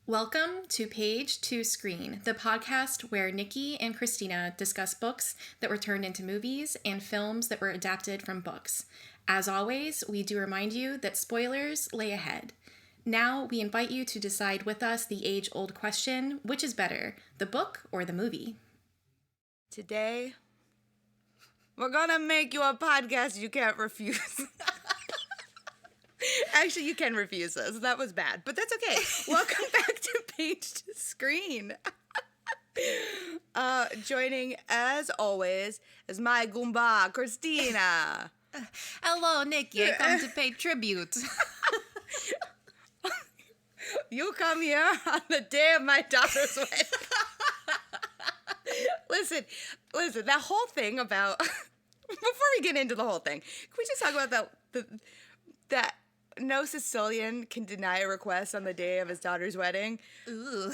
Welcome to Page to Screen, the podcast where Nikki and Kristina discuss books that were turned into movies and films that were adapted from books. As always, we do remind you that spoilers lay ahead. Now, we invite you to decide with us the age-old question, which is better, the book or the movie? Today, we're gonna make you a podcast you can't refuse. Actually, you can refuse this. That was bad, but that's okay. Welcome back to Page to Screen. Joining, as always, is my Goomba, Kristina. Hello, Nikki. I come to pay tribute. You come here on the day of my daughter's wedding. Listen, that whole thing about... Before we get into the whole thing, can we just talk about that no Sicilian can deny a request on the day of his daughter's wedding? Ooh.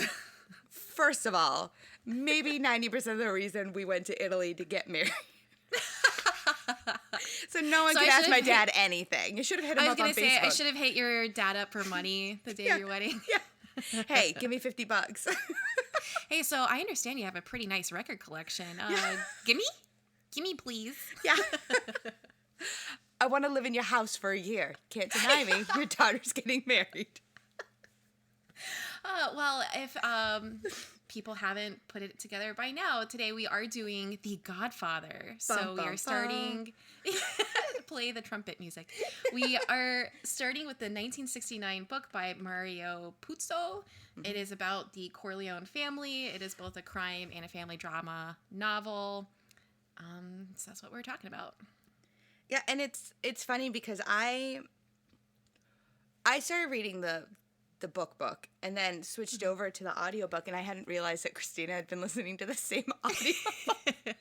First of all, maybe 90% of the reason we went to Italy to get married. So no one could ask my dad anything. You should have hit him up on Facebook. I was going to say, I should have hit your dad up for money the day of your wedding. Yeah. Hey, give me $50. Hey, so I understand you have a pretty nice record collection. Gimme, please. Yeah. I want to live in your house for a year. Can't deny me. Your daughter's getting married. Well, if people haven't put it together by now, today we are doing The Godfather. So we are starting... Play the trumpet music. We are starting with the 1969 book by Mario Puzo. Mm-hmm. It is about the Corleone family. It is both a crime and a family drama novel. So that's what we're talking about. Yeah, and it's funny because I started reading the book and then switched over to the audiobook, and I hadn't realized that Kristina had been listening to the same audiobook.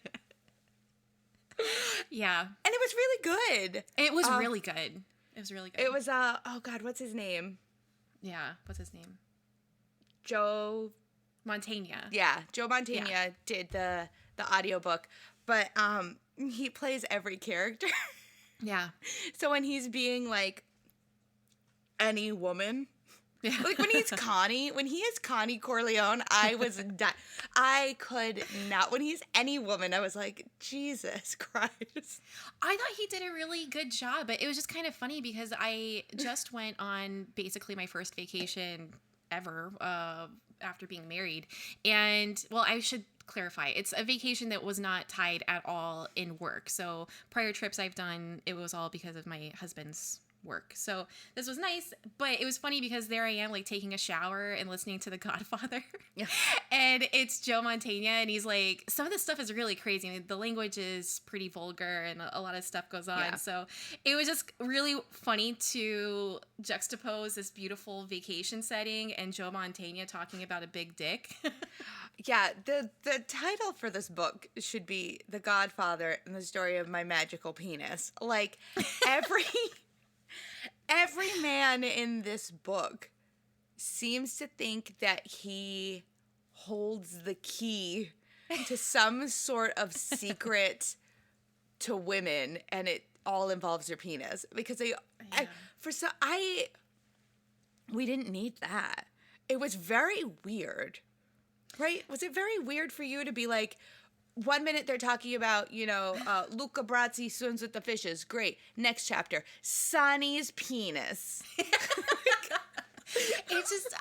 Yeah. And it was really good. It was really good. It was really good. It was, oh God, what's his name? Yeah, what's his name? Joe Mantegna. Yeah, Joe Mantegna did the audiobook, but he plays every character. Yeah. So when he's being like any woman, like when he is Connie Corleone, I could not. When he's any woman, I was like, Jesus Christ. I thought he did a really good job, but it was just kind of funny because I just went on basically my first vacation ever after being married. And, well, I should clarify, it's a vacation that was not tied at all in work. So prior trips I've done, it was all because of my husband's work. So this was nice, but it was funny because there I am like taking a shower and listening to The Godfather. Yeah. And it's Joe Mantegna, and he's like, some of this stuff is really crazy. I mean, the language is pretty vulgar and a lot of stuff goes on. Yeah. So it was just really funny to juxtapose this beautiful vacation setting and Joe Mantegna talking about a big dick. Yeah, the title for this book should be The Godfather and the Story of My Magical Penis. Like, every man in this book seems to think that he holds the key to some sort of secret to women, and it all involves their penis. Because we didn't need that. It was very weird. Right? Was it very weird for you to be like, 1 minute they're talking about, Luca Brasi swims with the fishes. Great. Next chapter, Sonny's penis. It's just,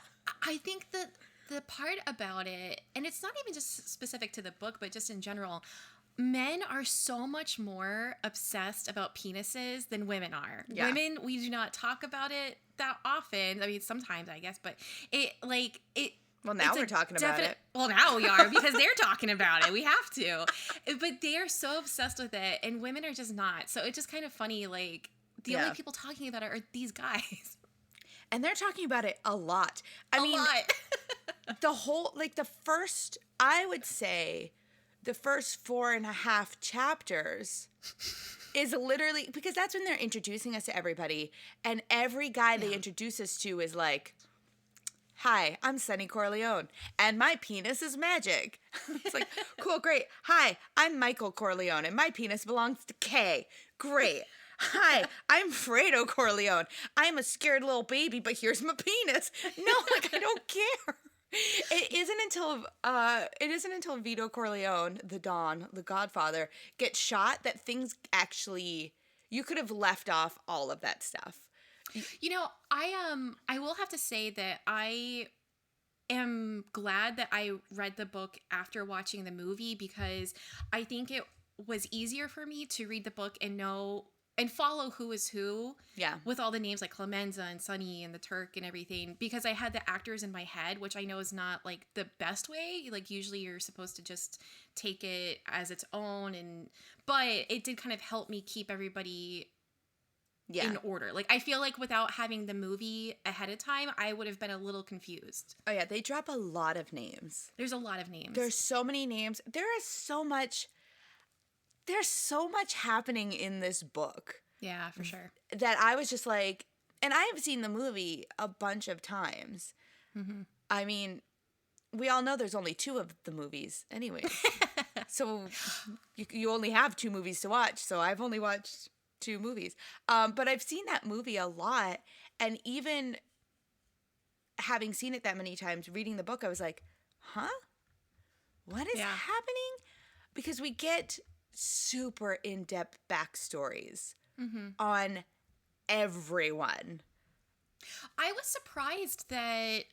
I think that the part about it, and it's not even just specific to the book, but just in general, men are so much more obsessed about penises than women are. Yeah. Women, we do not talk about it that often. I mean, sometimes, I guess, but well, now we're talking about it. Well, now we are because they're talking about it. We have to. But they are so obsessed with it, and women are just not. So it's just kind of funny, like, the only people talking about it are these guys. And they're talking about it a lot. I mean, the whole, like, I would say the first 4.5 chapters is literally, because that's when they're introducing us to everybody, and every guy they introduce us to is like, hi, I'm Sonny Corleone, and my penis is magic. It's like, cool, great. Hi, I'm Michael Corleone, and my penis belongs to Kay. Great. Hi, I'm Fredo Corleone. I'm a scared little baby, but here's my penis. No, like, I don't care. It isn't until Vito Corleone, the Don, the Godfather, gets shot that things actually, you could have left off all of that stuff. You know, I will have to say that I am glad that I read the book after watching the movie, because I think it was easier for me to read the book and know and follow who is who. Yeah. With all the names like Clemenza and Sonny and the Turk and everything, because I had the actors in my head, which I know is not like the best way. Like usually you're supposed to just take it as its own, but it did kind of help me keep everybody in order. Like I feel like without having the movie ahead of time, I would have been a little confused. Oh yeah, they drop a lot of names. There's a lot of names. There's so many names. There's so much happening in this book. Yeah, for sure. That I was just like, and I have seen the movie a bunch of times. Mm-hmm. I mean, we all know there's only 2 of the movies anyway. So you only have 2 movies to watch. So I've only watched 2 movies. But I've seen that movie a lot. And even having seen it that many times, reading the book, I was like, huh? What is happening? Because we get super in-depth backstories on everyone. I was surprised that,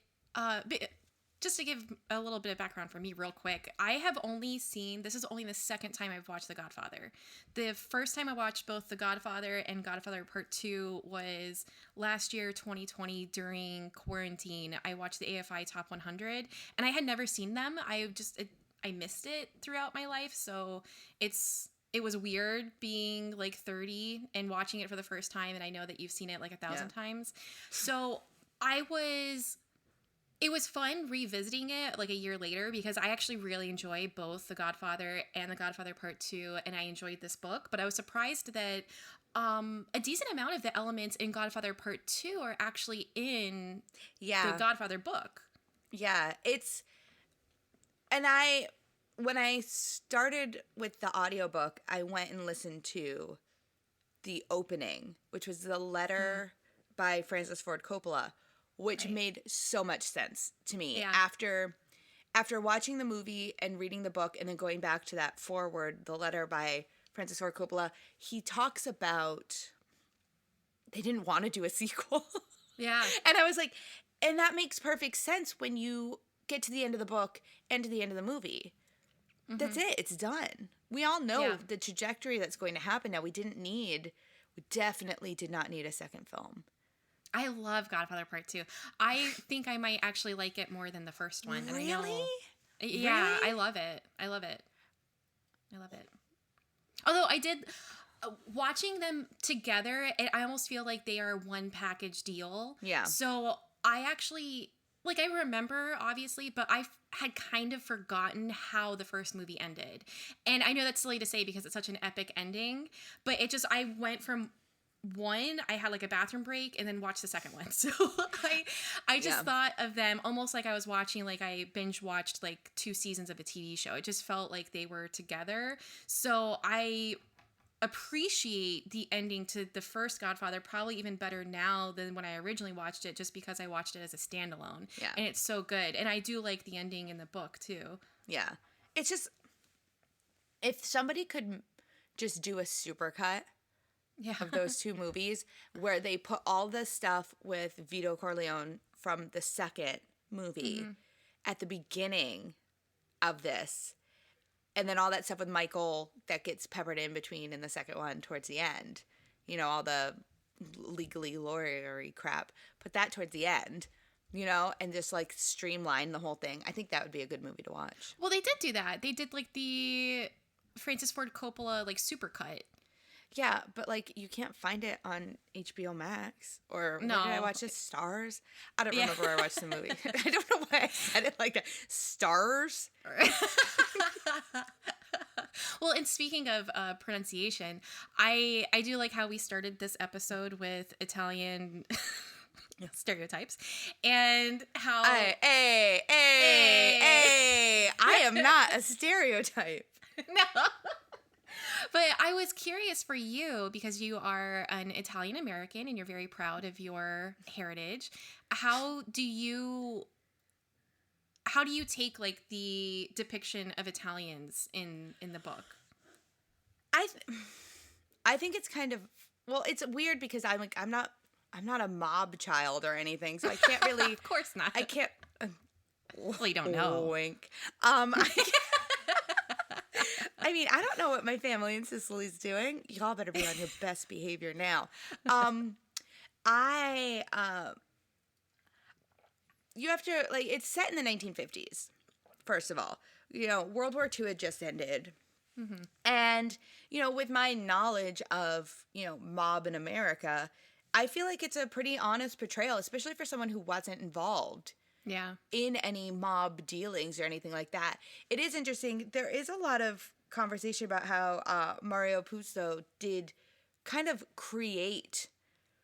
just to give a little bit of background for me real quick, I have only seen, this is only the second time I've watched The Godfather. The first time I watched both The Godfather and Godfather Part 2 was last year, 2020, during quarantine. I watched the AFI Top 100, and I had never seen them. I missed it throughout my life, so it was weird being like 30 and watching it for the first time, and I know that you've seen it like 1,000 times. So it was fun revisiting it like a year later, because I actually really enjoy both The Godfather and The Godfather Part 2, and I enjoyed this book, but I was surprised that a decent amount of the elements in Godfather Part 2 are actually in the Godfather book. Yeah, when I started with the audiobook, I went and listened to the opening, which was the letter by Francis Ford Coppola, which made so much sense to me. Yeah. After watching the movie and reading the book and then going back to that foreword, the letter by Francis Ford Coppola, he talks about they didn't want to do a sequel. Yeah. And I was like, and that makes perfect sense when you get to the end of the book and to the end of the movie. That's it. It's done. We all know the trajectory that's going to happen now. We definitely did not need a second film. I love Godfather Part 2. I think I might actually like it more than the first one. Really? And I know, yeah, really? I love it. I love it. Although I did, watching them together, I almost feel like they are one package deal. Yeah. So I actually, like, I remember, obviously, but I had kind of forgotten how the first movie ended. And I know that's silly to say because it's such an epic ending, but I went from one, I had like a bathroom break and then watched the second one. So I just thought of them almost like I was watching, like I binge watched like 2 seasons of a TV show. It just felt like they were together. So I appreciate the ending to the first Godfather probably even better now than when I originally watched it, just because I watched it as a standalone. Yeah. And it's so good. And I do like the ending in the book too. Yeah. It's just, if somebody could just do a supercut of those 2 movies where they put all the stuff with Vito Corleone from the second movie at the beginning of this, and then all that stuff with Michael that gets peppered in between in the second one towards the end. You know, all the legally lawyery crap. Put that towards the end, you know, and just like streamline the whole thing. I think that would be a good movie to watch. Well, they did do that. They did like the Francis Ford Coppola like supercut. Yeah, but like you can't find it on HBO Max or No. where did I watch this? Stars? I don't remember where I watched the movie. I don't know why I said it like that. Stars? Well, and speaking of pronunciation, I do like how we started this episode with Italian stereotypes and how Hey, I am not a stereotype. No. But I was curious for you because you are an Italian American and you're very proud of your heritage. How do you how do you take like the depiction of Italians in the book? I I think it's kind of, well, it's weird because I'm not a mob child or anything, so I can't really. Of course not. I can't. Well, you don't know. Wink. I mean, I don't know what my family in Sicily's doing. Y'all better be on your best behavior now. I You have to, like, it's set in the 1950s. First of all, World War II had just ended. Mm-hmm. And, with my knowledge of, mob in America, I feel like it's a pretty honest portrayal, especially for someone who wasn't involved in any mob dealings or anything like that. It is interesting. There is a lot of conversation about how Mario Puzo did kind of create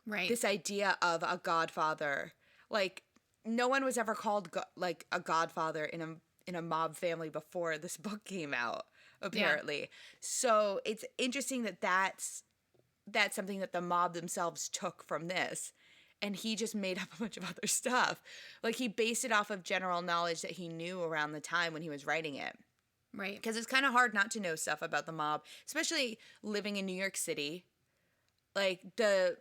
this idea of a godfather. Like, no one was ever called like a godfather in a mob family before this book came out, apparently. Yeah. So it's interesting that that's something that the mob themselves took from this. And he just made up a bunch of other stuff. Like, he based it off of general knowledge that he knew around the time when he was writing it. Right. Because it's kind of hard not to know stuff about the mob, especially living in New York City. Like, the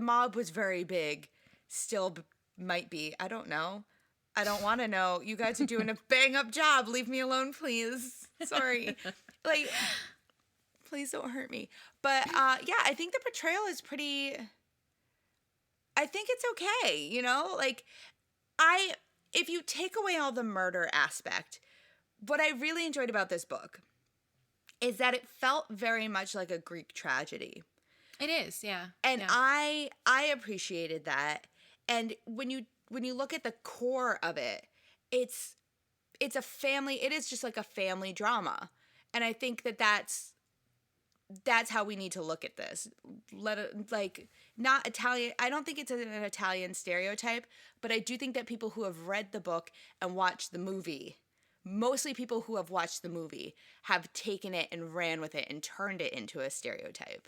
mob was very big. Still might be. I don't know. I don't want to know. You guys are doing a bang-up job. Leave me alone, please. Sorry. Like, please don't hurt me. But, yeah, I think the portrayal is pretty... I think it's okay, Like, if you take away all the murder aspect, what I really enjoyed about this book is that it felt very much like a Greek tragedy. It is, yeah. And yeah. I appreciated that. And when you look at the core of it, it's a family. It is just like a family drama, and I think that's how we need to look at this. Not Italian. I don't think it's an Italian stereotype, but I do think that people who have read the book and watched the movie, mostly people who have watched the movie, have taken it and ran with it and turned it into a stereotype.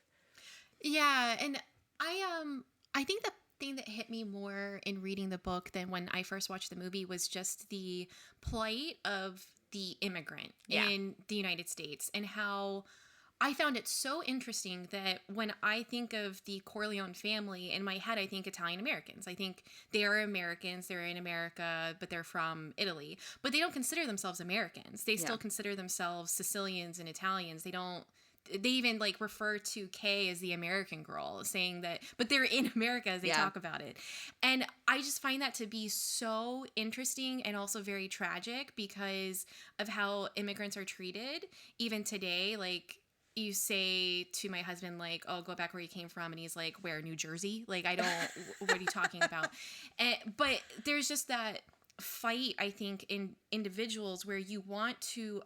Yeah, and I think the thing that hit me more in reading the book than when I first watched the movie was just the plight of the immigrant in the United States, and how I found it so interesting that when I think of the Corleone family, in my head I think Italian Americans. I think they are Americans, they're in America, but they're from Italy. But they don't consider themselves Americans. They still consider themselves Sicilians and Italians. They even like refer to Kay as the American girl, saying that, but they're in America as they talk about it. And I just find that to be so interesting and also very tragic because of how immigrants are treated even today. Like, you say to my husband, like, oh, go back where you came from. And he's like, where, New Jersey? Like, what are you talking about? But there's just that fight, I think, in individuals where you want to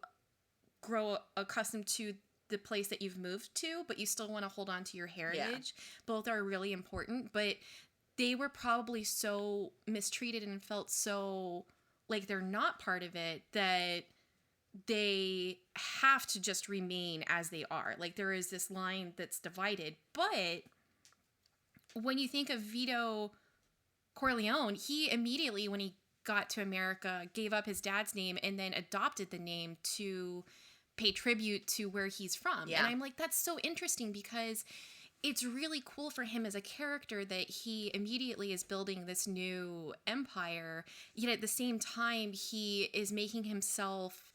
grow accustomed to the place that you've moved to, but you still want to hold on to your heritage. Yeah. Both are really important, but they were probably so mistreated and felt so like they're not part of it that they have to just remain as they are. Like, there is this line that's divided. But when you think of Vito Corleone, he immediately, when he got to America, gave up his dad's name and then adopted the name to pay tribute to where he's from. Yeah. And I'm like, that's so interesting because it's really cool for him as a character that he immediately is building this new empire, yet at the same time he is making himself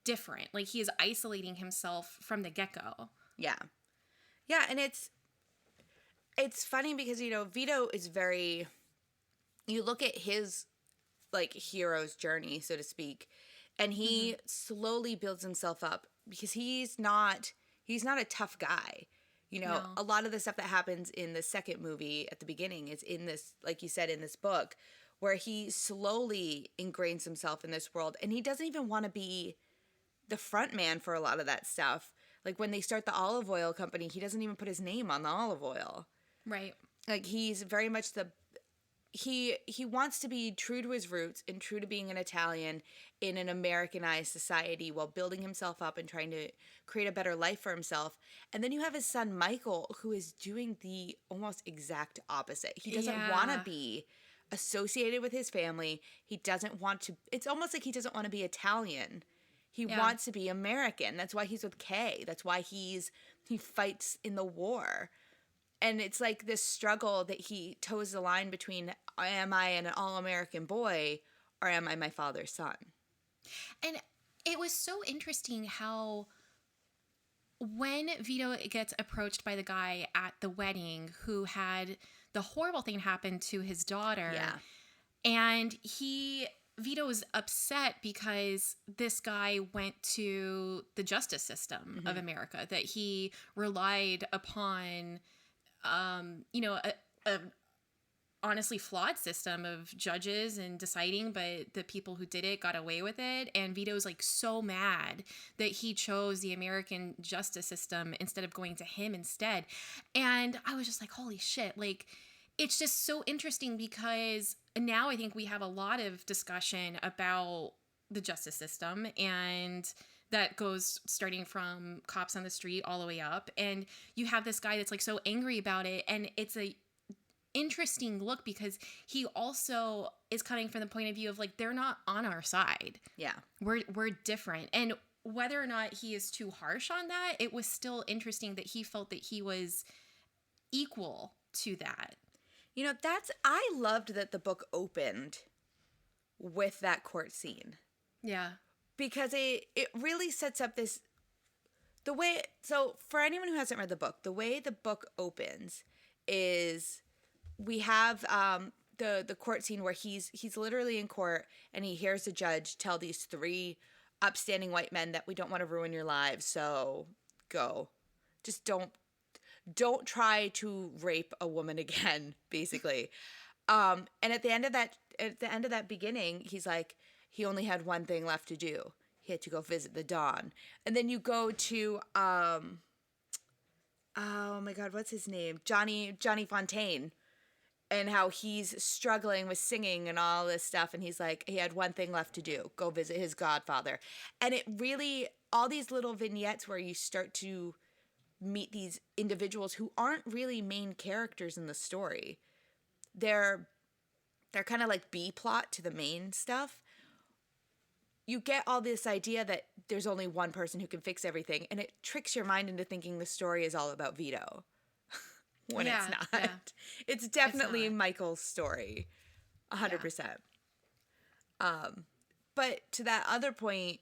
different. Like, he is isolating himself from the get-go. Yeah. Yeah, and it's funny because, Vito is very... You look at his, like, hero's journey, so to speak, and he slowly builds himself up because he's not a tough guy. No. A lot of the stuff that happens in the second movie at the beginning is in this, like you said, in this book, where he slowly ingrains himself in this world, and he doesn't even want to be the front man for a lot of that stuff. Like, when they start the olive oil company, he doesn't even put his name on the olive oil. Right. Like, he's very much he wants to be true to his roots and true to being an Italian in an Americanized society while building himself up and trying to create a better life for himself. And then you have his son Michael, who is doing the almost exact opposite. He doesn't want to be associated with his family. He doesn't want to, it's almost like he doesn't want to be Italian. He wants to be American. That's why he's with Kay. That's why he fights in the war. And it's like this struggle that he toes the line between, am I an all-American boy or am I my father's son? And it was so interesting how when Vito gets approached by the guy at the wedding who had the horrible thing happen to his daughter. Yeah. And Vito was upset because this guy went to the justice system of America, that he relied upon a honestly flawed system of judges and deciding, but the people who did it got away with it. And Vito's like so mad that he chose the American justice system instead of going to him instead. And I was just like, holy shit. Like, it's just so interesting because now I think we have a lot of discussion about the justice system, and that goes starting from cops on the street all the way up. And you have this guy that's like so angry about it. And it's a interesting look because he also is coming from the point of view of like, they're not on our side. Yeah. We're different. And whether or not he is too harsh on that, it was still interesting that he felt that he was equal to that. You know, I loved that the book opened with that court scene. Yeah. Because it really sets up so for anyone who hasn't read the book, the way the book opens is we have the court scene where he's literally in court and he hears the judge tell these three upstanding white men that we don't want to ruin your lives, so go. Just don't try to rape a woman again, basically. And at the end of that beginning, he's like, he only had one thing left to do. He had to go visit the Don. And then you go to, oh my God, what's his name? Johnny Fontaine. And how he's struggling with singing and all this stuff. And he's like, he had one thing left to do. Go visit his Godfather. And it really, all these little vignettes where you start to meet these individuals who aren't really main characters in the story. They're kind of like B plot to the main stuff. You get all this idea that there's only one person who can fix everything, and it tricks your mind into thinking the story is all about Vito. When it's not. Yeah. It's definitely Michael's story. 100%. But to that other point,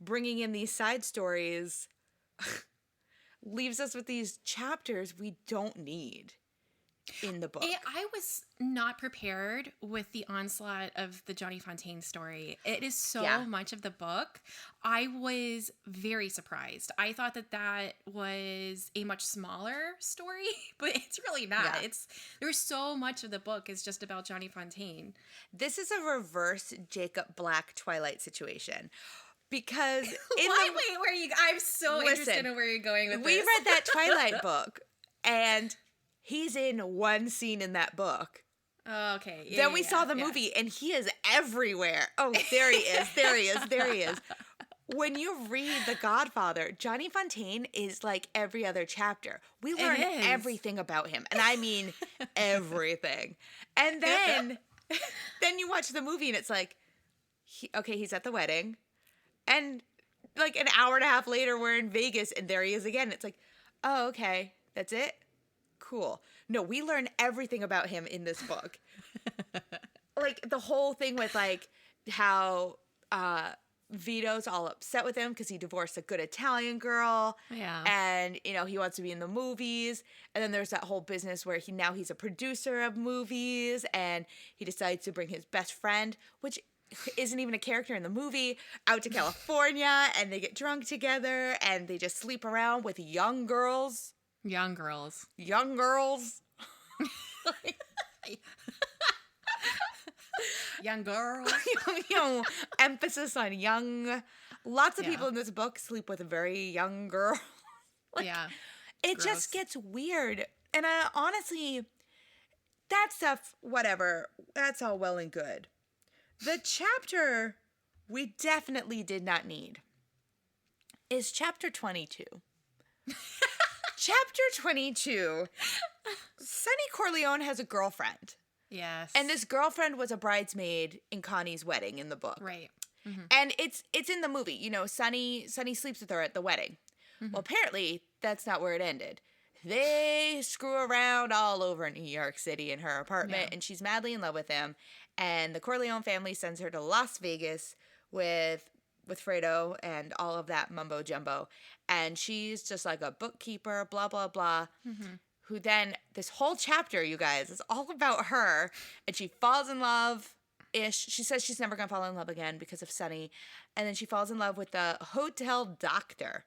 bringing in these side stories leaves us with these chapters we don't need in the book. I was not prepared with the onslaught of the Johnny Fontaine story. It is so much of the book. I was very surprised. I thought that was a much smaller story, but it's really not. Yeah. There's so much of the book is just about Johnny Fontaine. This is a reverse Jacob Black Twilight situation. Because I'm so interested in where you're going with this. We read that Twilight book, and he's in one scene in that book. Oh, okay. Then we saw the movie, and he is everywhere. Oh, there he is. There he is. There he is. When you read The Godfather, Johnny Fontaine is like every other chapter. We learn everything about him, and I mean everything. And then you watch the movie, and it's like, he's at the wedding. And like an hour and a half later, we're in Vegas, and there he is again. It's like, oh, okay, that's it? Cool. No, we learn everything about him in this book. Like, the whole thing with, like, how Vito's all upset with him because he divorced a good Italian girl. Yeah. And, he wants to be in the movies. And then there's that whole business where he's a producer of movies, and he decides to bring his best friend, which isn't even a character in the movie, out to California, and they get drunk together, and they just sleep around with young girls. Young girls. Young girls. Young girls. Emphasis on young. Lots of people in this book sleep with a very young girl. It just gets weird. And honestly, that stuff, whatever, that's all well and good. The chapter we definitely did not need is chapter 22. Chapter 22, Sonny Corleone has a girlfriend. Yes. And this girlfriend was a bridesmaid in Connie's wedding in the book. Right. Mm-hmm. And it's in the movie. You know, Sonny sleeps with her at the wedding. Mm-hmm. Well, apparently, that's not where it ended. They screw around all over New York City in her apartment, and she's madly in love with him. And the Corleone family sends her to Las Vegas with Fredo and all of that mumbo jumbo. And she's just like a bookkeeper, blah, blah, blah. Mm-hmm. Who then, this whole chapter, you guys, is all about her. And she falls in love-ish. She says she's never going to fall in love again because of Sonny. And then she falls in love with the hotel doctor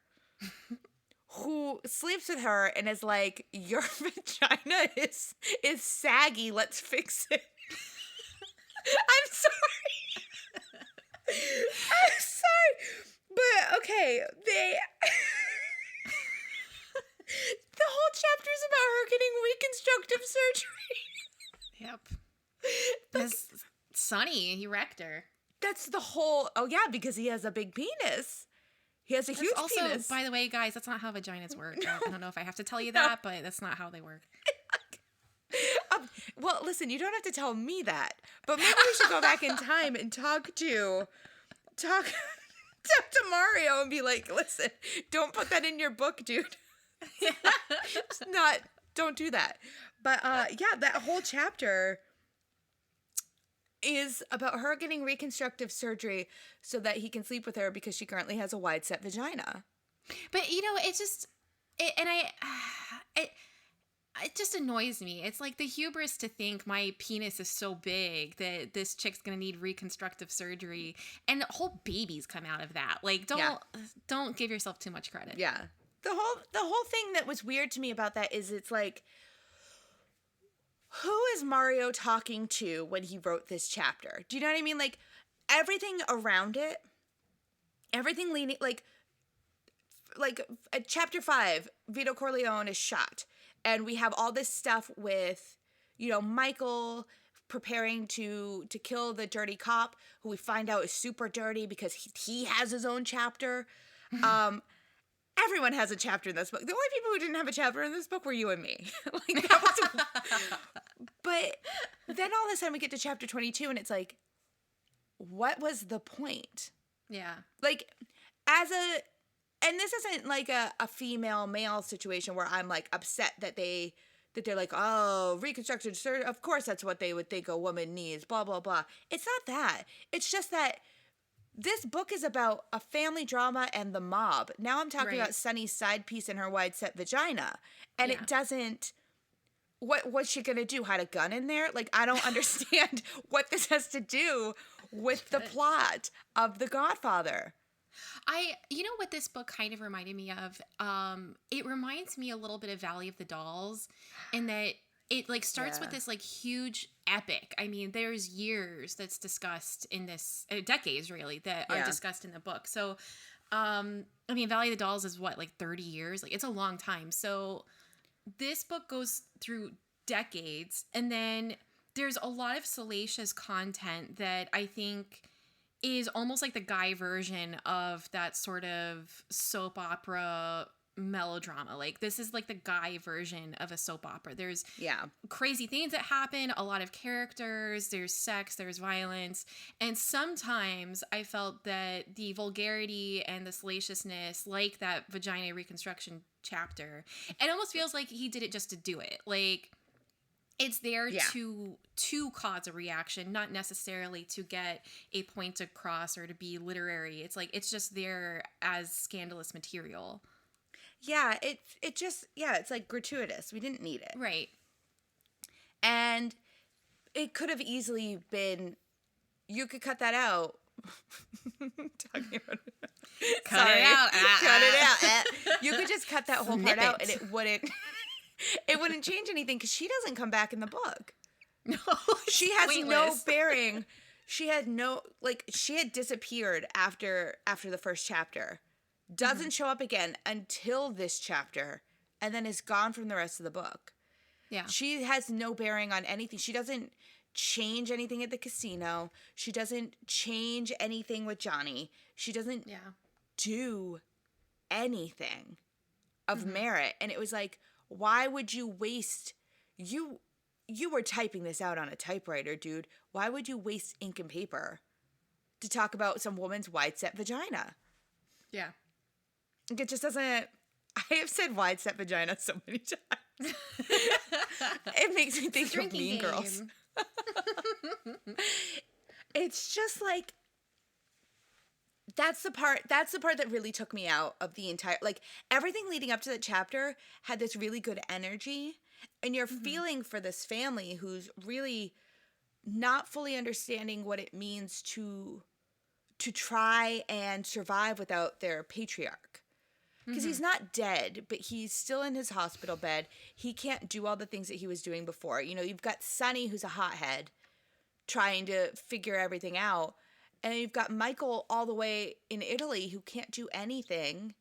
who sleeps with her and is like, your vagina is saggy. Let's fix it. I'm sorry. I'm sorry. But, okay, the whole chapter is about her getting reconstructive surgery. Yep. Because Sonny, he wrecked her. That's the whole... Oh, yeah, because he has a big penis. He has a huge penis. By the way, guys, that's not how vaginas work. I don't know if I have to tell you that, but that's not how they work. Well, listen, you don't have to tell me that. But maybe we should go back in time and talk to Mario and be like, listen, don't put that in your book, dude. Don't do that. But yeah, that whole chapter is about her getting reconstructive surgery so that he can sleep with her because she currently has a wide set vagina. But you know, it just annoys me. It's like the hubris to think my penis is so big that this chick's gonna need reconstructive surgery, and whole babies come out of that. Like, don't give yourself too much credit. Yeah. The whole thing that was weird to me about that is it's like, who is Mario talking to when he wrote this chapter? Do you know what I mean? Like, everything around it, everything leaning, like at chapter 5, Vito Corleone is shot. And we have all this stuff with, you know, Michael preparing to kill the dirty cop, who we find out is super dirty because he has his own chapter. Everyone has a chapter in this book. The only people who didn't have a chapter in this book were you and me. Like, that was but then all of a sudden we get to chapter 22 and it's like, what was the point? Yeah. Like, and this isn't like a female male situation where I'm like upset that they're like, oh, reconstructed surgery. Of course that's what they would think a woman needs, blah, blah, blah. It's not that. It's just that this book is about a family drama and the mob. Now I'm talking about Sonny's side piece and her wide set vagina. And it doesn't... What's she going to do? Hide a gun in there? Like, I don't understand what this has to do with the plot of The Godfather. You know what this book kind of reminded me of? It reminds me a little bit of Valley of the Dolls, in that it like starts with this like huge epic. I mean, there's years that's discussed in this, decades really, that are discussed in the book. So, I mean, Valley of the Dolls is what, like 30 years? Like, it's a long time. So this book goes through decades, and then there's a lot of salacious content that I think is almost like the guy version of that sort of soap opera melodrama. Like, this is like the guy version of a soap opera. There's crazy things that happen, a lot of characters, there's sex, there's violence, and sometimes I felt that the vulgarity and the salaciousness, like that vagina reconstruction chapter, it almost feels like he did it just to do it. Like, it's there to cause a reaction, not necessarily to get a point across or to be literary. It's like, it's just there as scandalous material. Yeah, it just, it's like gratuitous. We didn't need it. Right. And it could have easily been, you could cut that out. Talking about Cut it out. Cut it out. You could just cut that whole part out and it wouldn't change anything because she doesn't come back in the book. No, she has no bearing. She had disappeared after the first chapter. Doesn't show up again until this chapter, and then is gone from the rest of the book. Yeah. She has no bearing on anything. She doesn't change anything at the casino. She doesn't change anything with Johnny. She doesn't do anything of merit. And it was like, why would you waste you were typing this out on a typewriter, dude. Why would you waste ink and paper to talk about some woman's wide set vagina? Yeah. It just doesn't. I have said wide set vagina so many times. It makes me think of Mean Girls. It's just like, that's the part that really took me out of the entire, like, everything leading up to the chapter had this really good energy, and you're feeling for this family who's really not fully understanding what it means to try and survive without their patriarch. Because he's not dead, but he's still in his hospital bed. He can't do all the things that he was doing before. You know, you've got Sonny, who's a hothead, trying to figure everything out. And you've got Michael all the way in Italy who can't do anything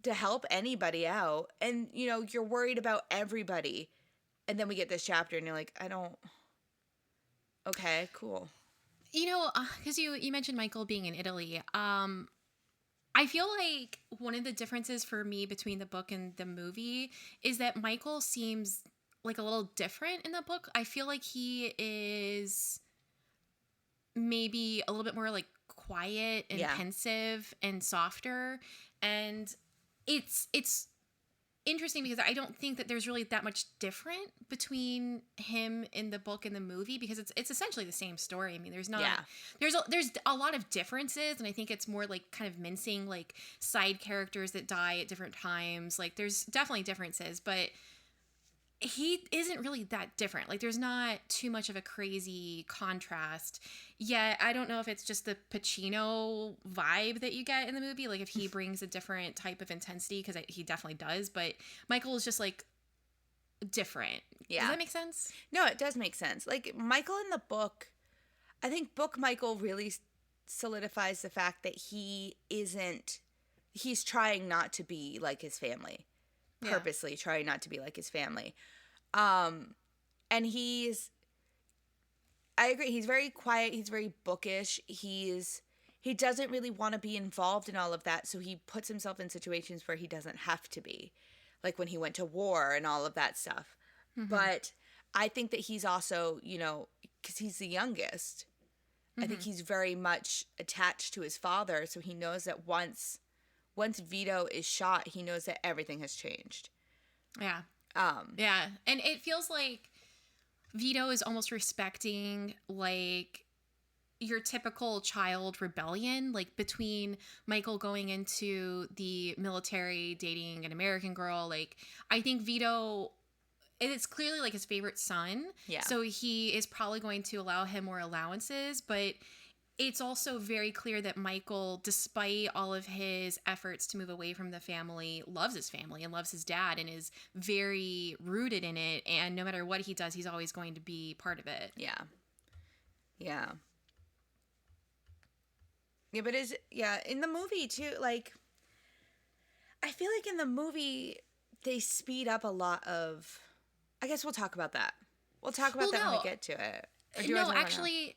to help anybody out. And, you know, you're worried about everybody. And then we get this chapter and you're like, okay, cool. You know, because you mentioned Michael being in Italy. I feel like one of the differences for me between the book and the movie is that Michael seems like a little different in the book. I feel like he is maybe a little bit more like quiet and pensive and softer. And it's interesting because I don't think that there's really that much different between him in the book and the movie, because it's essentially the same story. I mean, there's not there's a lot of differences, and I think it's more like kind of mincing like side characters that die at different times. Like there's definitely differences, but he isn't really that different. Like there's not too much of a crazy contrast. Yet I don't know if it's just the Pacino vibe that you get in the movie, like if he brings a different type of intensity, because he definitely does, but Michael is just like different. Yeah. Does that make sense? No, it does make sense. Like Michael in the book, I think book Michael really solidifies the fact that he's trying not to be like his family. Purposely trying not to be like his family. And I agree, he's very quiet, he's very bookish, he doesn't really want to be involved in all of that, so he puts himself in situations where he doesn't have to be, like when he went to war and all of that stuff. But I think that he's also, you know, because he's the youngest, I think he's very much attached to his father, so he knows that once Vito is shot, he knows that everything has changed. Yeah. Yeah. And it feels like Vito is almost respecting like your typical child rebellion, like between Michael going into the military, dating an American girl. Like I think Vito, it's clearly like his favorite son. Yeah. So he is probably going to allow him more allowances, but it's also very clear that Michael, despite all of his efforts to move away from the family, loves his family and loves his dad and is very rooted in it. And no matter what he does, he's always going to be part of it. Yeah. Yeah. Yeah, but in the movie too, like, I feel like in the movie, they speed up a lot of, I guess we'll talk about that. We'll talk about that when we get to it. No, actually...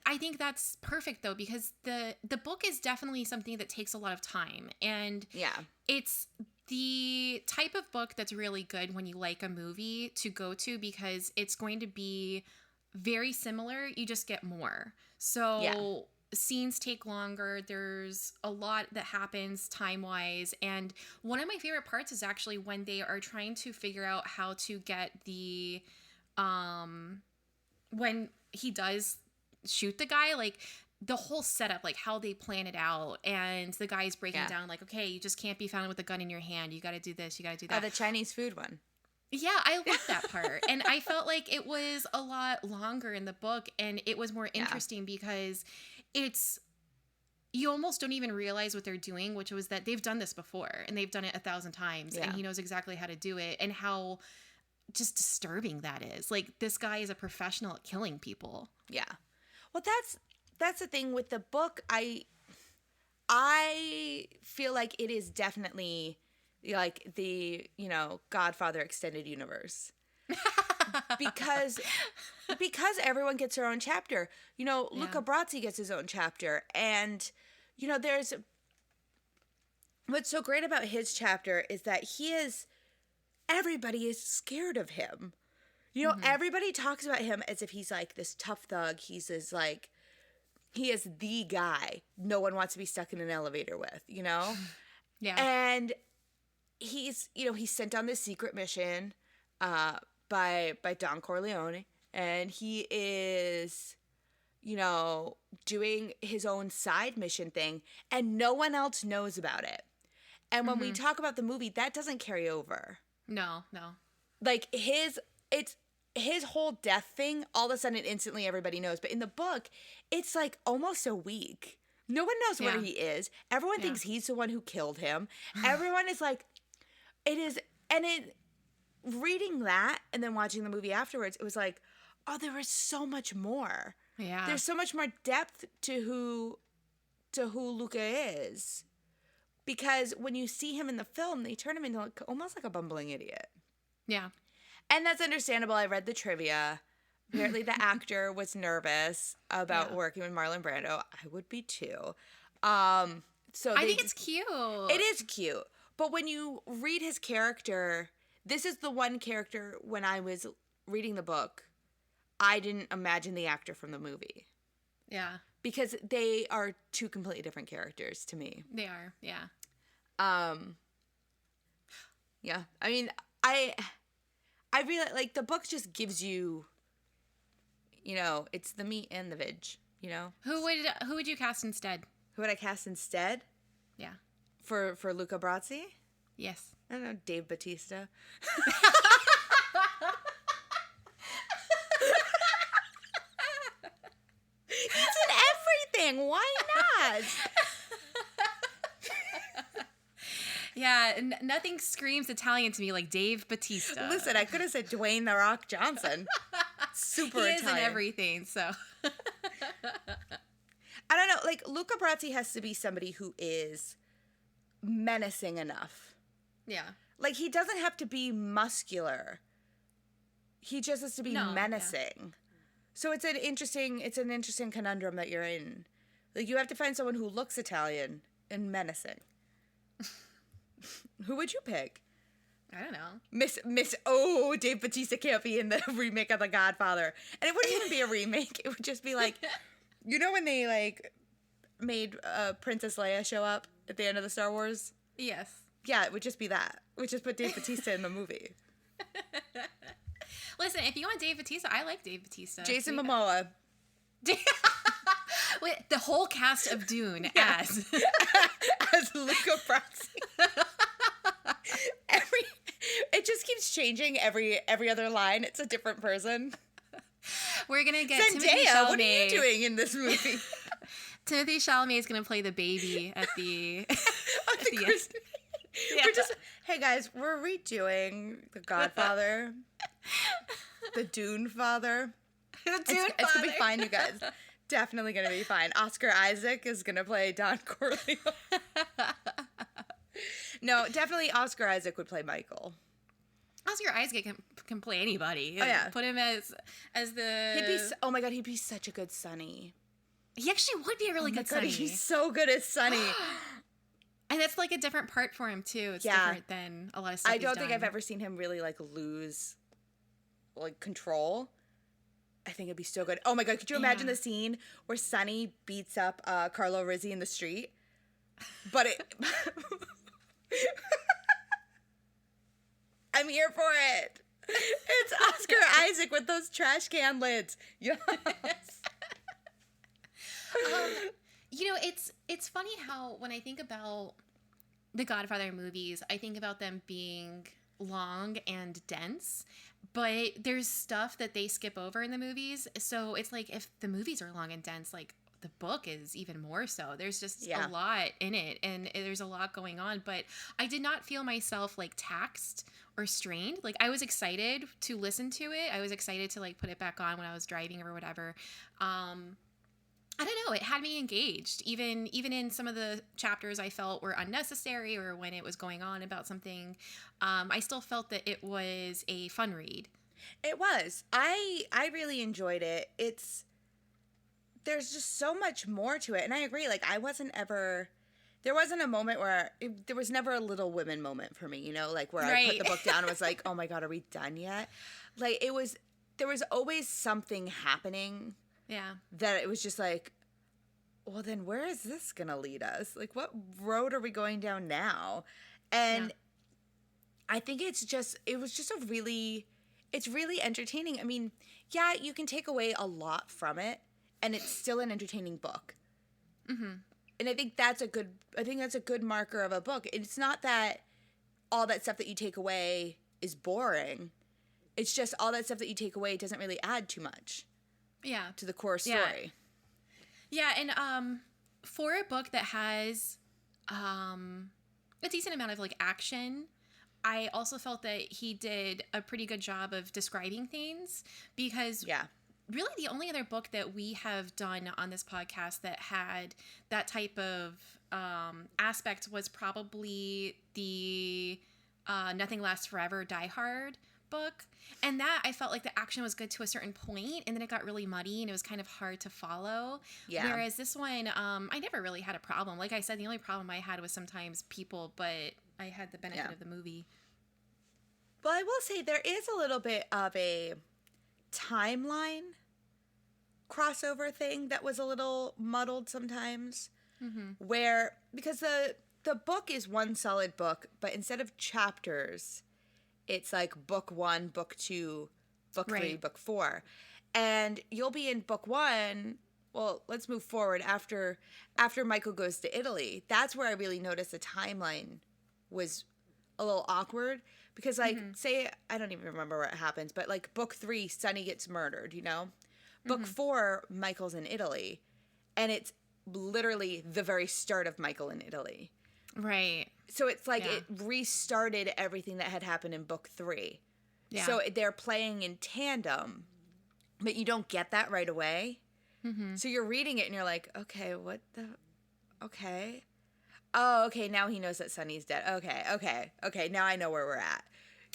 I think that's perfect though, because the book is definitely something that takes a lot of time, and it's the type of book that's really good when you like a movie to go to, because it's going to be very similar, you just get more. So scenes take longer, there's a lot that happens time-wise, and one of my favorite parts is actually when they are trying to figure out how to get the when he does shoot the guy, like the whole setup, like how they plan it out, and the guy's breaking down like, okay, you just can't be found with a gun in your hand, you got to do this, you got to do that. The Chinese food one. Yeah, I love that part. And I felt like it was a lot longer in the book, and it was more interesting because you almost don't even realize what they're doing, which was that they've done this before and they've done it 1,000 times, and he knows exactly how to do it, and how just disturbing that is. Like, this guy is a professional at killing people. Yeah. Well, that's the thing with the book. I feel like it is definitely like the, you know, Godfather extended universe. because everyone gets their own chapter. You know, Luca Brasi gets his own chapter, and you know, there's what's so great about his chapter is that everybody is scared of him. You know, everybody talks about him as if he's like this tough thug. He is the guy no one wants to be stuck in an elevator with, you know? Yeah. And he's sent on this secret mission by Don Corleone, and he is, you know, doing his own side mission thing, and no one else knows about it. And when we talk about the movie, that doesn't carry over. No. Like his whole death thing, all of a sudden instantly everybody knows. But in the book, it's like almost a week. No one knows where he is. Everyone thinks he's the one who killed him. Everyone is like, reading that and then watching the movie afterwards, it was like, oh, there was so much more. Yeah. There's so much more depth to who Luca is. Because when you see him in the film, they turn him into almost like a bumbling idiot. Yeah. And that's understandable. I read the trivia. Apparently the actor was nervous about working with Marlon Brando. I would be too. I think it's cute. It is cute. But when you read his character, this is the one character when I was reading the book, I didn't imagine the actor from the movie. Yeah. Because they are two completely different characters to me. They are, yeah. Yeah. I mean, I really, like, the book just gives you, you know, it's the meat and the veg, you know? Who would you cast instead? Who would I cast instead? Yeah. For Luca Brasi? Yes. I don't know, Dave Bautista. He's in everything. Why not? Yeah, nothing screams Italian to me like Dave Bautista. Listen, I could have said Dwayne "The Rock" Johnson. Super Italian. He is in everything, so. I don't know. Like, Luca Brasi has to be somebody who is menacing enough. Yeah. Like, he doesn't have to be muscular. He just has to be menacing. Yeah. So it's an interesting conundrum that you're in. Like, you have to find someone who looks Italian and menacing. Who would you pick? I don't know. Dave Bautista can't be in the remake of The Godfather. And it wouldn't even be a remake. It would just be like, you know when they, like, made Princess Leia show up at the end of the Star Wars? Yes. Yeah, it would just be that. We just put Dave Bautista in the movie. Listen, if you want Dave Bautista, I like Dave Bautista. Jason Momoa. Wait, the whole cast of Dune as Luca Brasi. It just keeps changing every other line. It's a different person. We're gonna get Zendaya. What are you doing in this movie? Timothée Chalamet is gonna play the baby at the end. Yeah. Hey guys, we're redoing The Godfather, the Dune Father. It's gonna be fine, you guys. Definitely gonna be fine. Oscar Isaac is gonna play Don Corleone. No, definitely Oscar Isaac would play Michael. Oscar Isaac can play anybody. Oh yeah, put him as the. Oh my god, he'd be such a good Sonny. He actually would be a really good Sonny. He's so good as Sonny. And it's like a different part for him too. It's different than a lot of stuff I don't think I've ever seen him really like lose like control. I think it'd be so good. Oh my god, could you imagine the scene where Sonny beats up Carlo Rizzi in the street? But I'm here for it. It's Oscar Isaac with those trash can lids. Yes. You know, it's funny how when I think about the Godfather movies, I think about them being long and dense, but there's stuff that they skip over in the movies. So it's like if the movies are long and dense, like the book is even more so. There's just a lot in it and there's a lot going on, but I did not feel myself like taxed or strained. Like I was excited to listen to it. I was excited to like put it back on when I was driving or whatever. I don't know. It had me engaged. Even in some of the chapters I felt were unnecessary or when it was going on about something, I still felt that it was a fun read. It was. I really enjoyed it. There's just so much more to it. And I agree. Like, there wasn't a moment where, there was never a Little Women moment for me, you know, like where I put the book down and was like, oh my God, are we done yet? Like, there was always something happening. Yeah. That it was just like, well, then where is this going to lead us? Like, what road are we going down now? And I think it's really entertaining. I mean, yeah, you can take away a lot from it, and it's still an entertaining book. Mm-hmm. And I think that's a good marker of a book. It's not that all that stuff that you take away is boring. It's just all that stuff that you take away doesn't really add too much. Yeah. To the core story. Yeah, and for a book that has a decent amount of like action, I also felt that he did a pretty good job of describing things, because really the only other book that we have done on this podcast that had that type of aspect was probably the Nothing Lasts Forever, Die Hard book. And that, I felt like the action was good to a certain point, and then it got really muddy and it was kind of hard to follow. Yeah. Whereas this one, I never really had a problem. Like I said, the only problem I had was sometimes people, but I had the benefit of the movie. Well, I will say there is a little bit of a timeline crossover thing that was a little muddled sometimes. Mm-hmm. Because the book is one solid book, but instead of chapters, it's like book 1, book 2, book 3, book 4. And you'll be in book 1. Well, let's move forward after Michael goes to Italy. That's where I really noticed the timeline was a little awkward, because like, say, I don't even remember what happens, but like book 3, Sonny gets murdered, you know? Book 4, Michael's in Italy, and it's literally the very start of Michael in Italy. Right. So it's like it restarted everything that had happened in book 3. Yeah. So they're playing in tandem, but you don't get that right away. Mm-hmm. So you're reading it and you're like, okay, okay. Oh, okay, now he knows that Sonny's dead. Okay, now I know where we're at.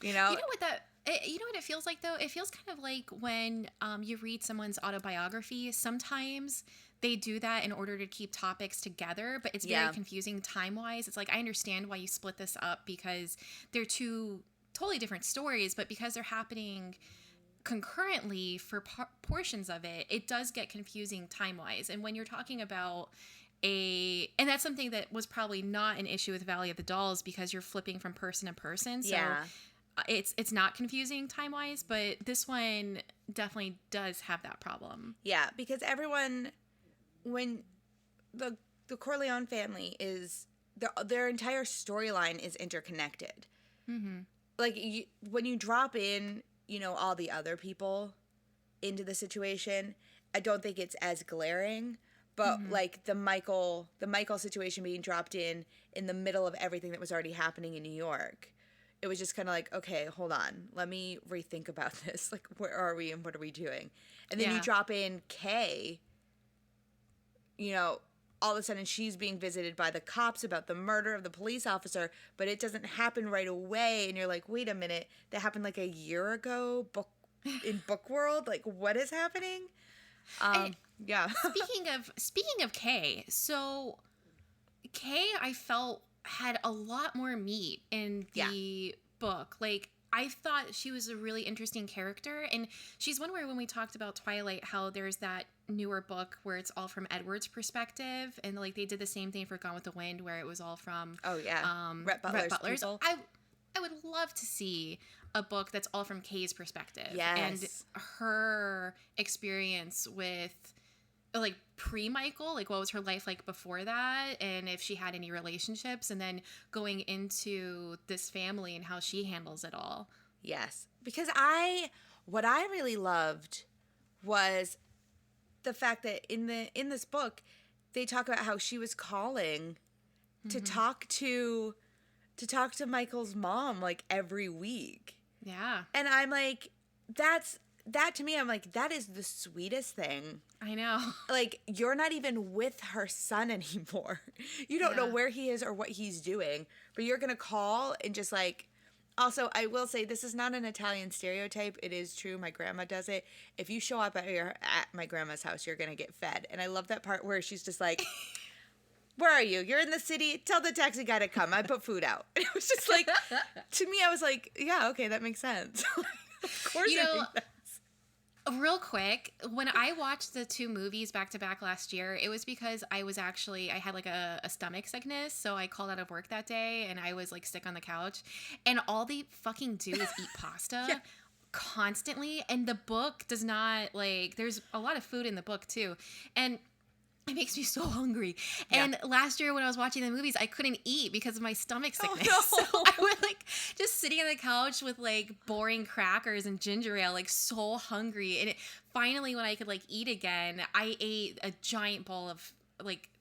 You know? You know what it feels like, though? It feels kind of like when you read someone's autobiography. Sometimes they do that in order to keep topics together, but it's very confusing time-wise. It's like, I understand why you split this up, because they're two totally different stories, but because they're happening concurrently for portions of it, it does get confusing time-wise. And when you're talking about and that's something that was probably not an issue with Valley of the Dolls, because you're flipping from person to person. So it's not confusing time-wise, but this one definitely does have that problem. Yeah, because when the Corleone family is, their entire storyline is interconnected. Mm-hmm. Like, when you drop in, you know, all the other people into the situation, I don't think it's as glaring. But like the Michael situation being dropped in the middle of everything that was already happening in New York, it was just kind of like, okay, hold on, let me rethink about this. Like, where are we and what are we doing? And then you drop in Kay. You know, all of a sudden she's being visited by the cops about the murder of the police officer, but it doesn't happen right away. And you're like, wait a minute, that happened like a year ago in book world? Like, what is happening? Yeah. Speaking of Kay, so Kay, I felt, had a lot more meat in the book. Like, I thought she was a really interesting character, and she's one where, when we talked about Twilight, how there's that newer book where it's all from Edward's perspective, and like they did the same thing for Gone with the Wind, where it was all from Rhett Butler's. I would love to see a book that's all from Kay's perspective, and her experience with, like, pre-Michael, like what was her life like before that, and if she had any relationships, and then going into this family and how she handles it all. Yes, because what I really loved was the fact that in this book they talk about how she was calling to talk to Michael's mom like every week. Yeah. And I'm like, that to me, I'm like, that is the sweetest thing. I know. Like, you're not even with her son anymore. You don't know where he is or what he's doing, but you're going to call and just like Also, I will say this is not an Italian stereotype. It is true. My grandma does it. If you show up at my grandma's house, you're going to get fed. And I love that part where she's just like, where are you? You're in the city. Tell the taxi guy to come. I put food out. And it was just like, to me, I was like, yeah, okay, that makes sense. Of course it makes sense. Real quick, when I watched the 2 movies back to back last year, it was because I had like a stomach sickness. So I called out of work that day and I was like sick on the couch. And all they fucking do is eat pasta constantly. And the book does not there's a lot of food in the book too. And it makes me so hungry. And last year when I was watching the movies, I couldn't eat because of my stomach sickness. Oh, no. So I was just sitting on the couch with boring crackers and ginger ale, so hungry. And finally, when I could eat again, I ate a giant bowl of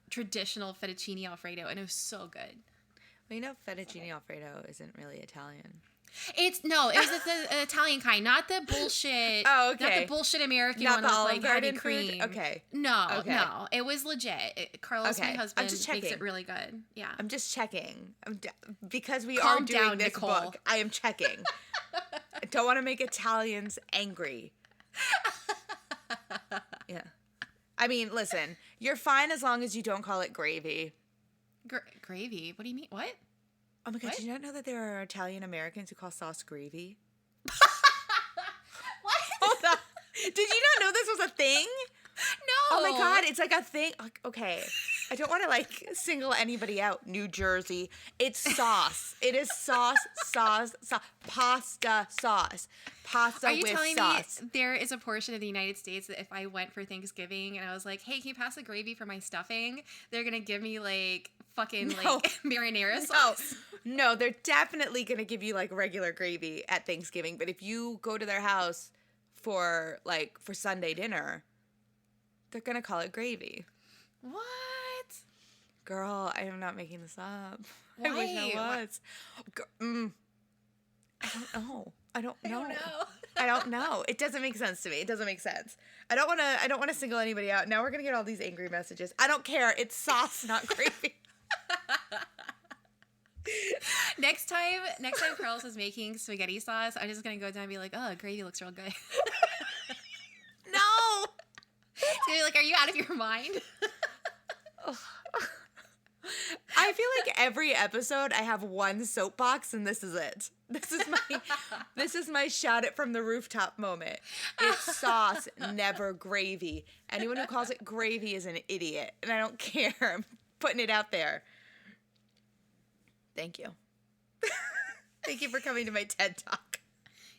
traditional fettuccine Alfredo, and it was so good. Well, fettuccine Alfredo isn't really Italian. It was the Italian kind, not the bullshit. Oh, okay. Not the bullshit American not one the with Olive Garden heavy cream. Food? Okay. No. It was legit. Carlos, my husband, I'm just checking. makes it really good. Yeah. I'm just checking. Because we Calm are doing down, this Nicole. book. I am checking. I don't want to make Italians angry. Yeah. I mean, listen, you're fine as long as you don't call it gravy. Gravy? What do you mean? What? Oh my God, did you not know that there are Italian Americans who call sauce gravy? What? Hold on. Did you not know this was a thing? No. Oh my God, it's a thing. Okay. I don't want to single anybody out. New Jersey. It's sauce. It is sauce, pasta sauce. Pasta Are you with telling sauce. me there is a portion of the United States that if I went for Thanksgiving and I was like, hey, can you pass the gravy for my stuffing? They're going to give me fucking marinara sauce? No, they're definitely going to give you regular gravy at Thanksgiving. But if you go to their house for Sunday dinner, they're going to call it gravy. What? Girl, I am not making this up. Why? I wish I was. I don't know. I don't know. It doesn't make sense to me. It doesn't make sense. I don't want to single anybody out. Now we're going to get all these angry messages. I don't care. It's sauce, not gravy. Next time Carlos is making spaghetti sauce, I'm just going to go down and be like, oh, gravy looks real good. No. It's going to be are you out of your mind? I feel like every episode I have one soapbox and this is it. This is my shout it from the rooftop moment. It's sauce, never gravy. Anyone who calls it gravy is an idiot, and I don't care. I'm putting it out there. Thank you. Thank you for coming to my TED Talk.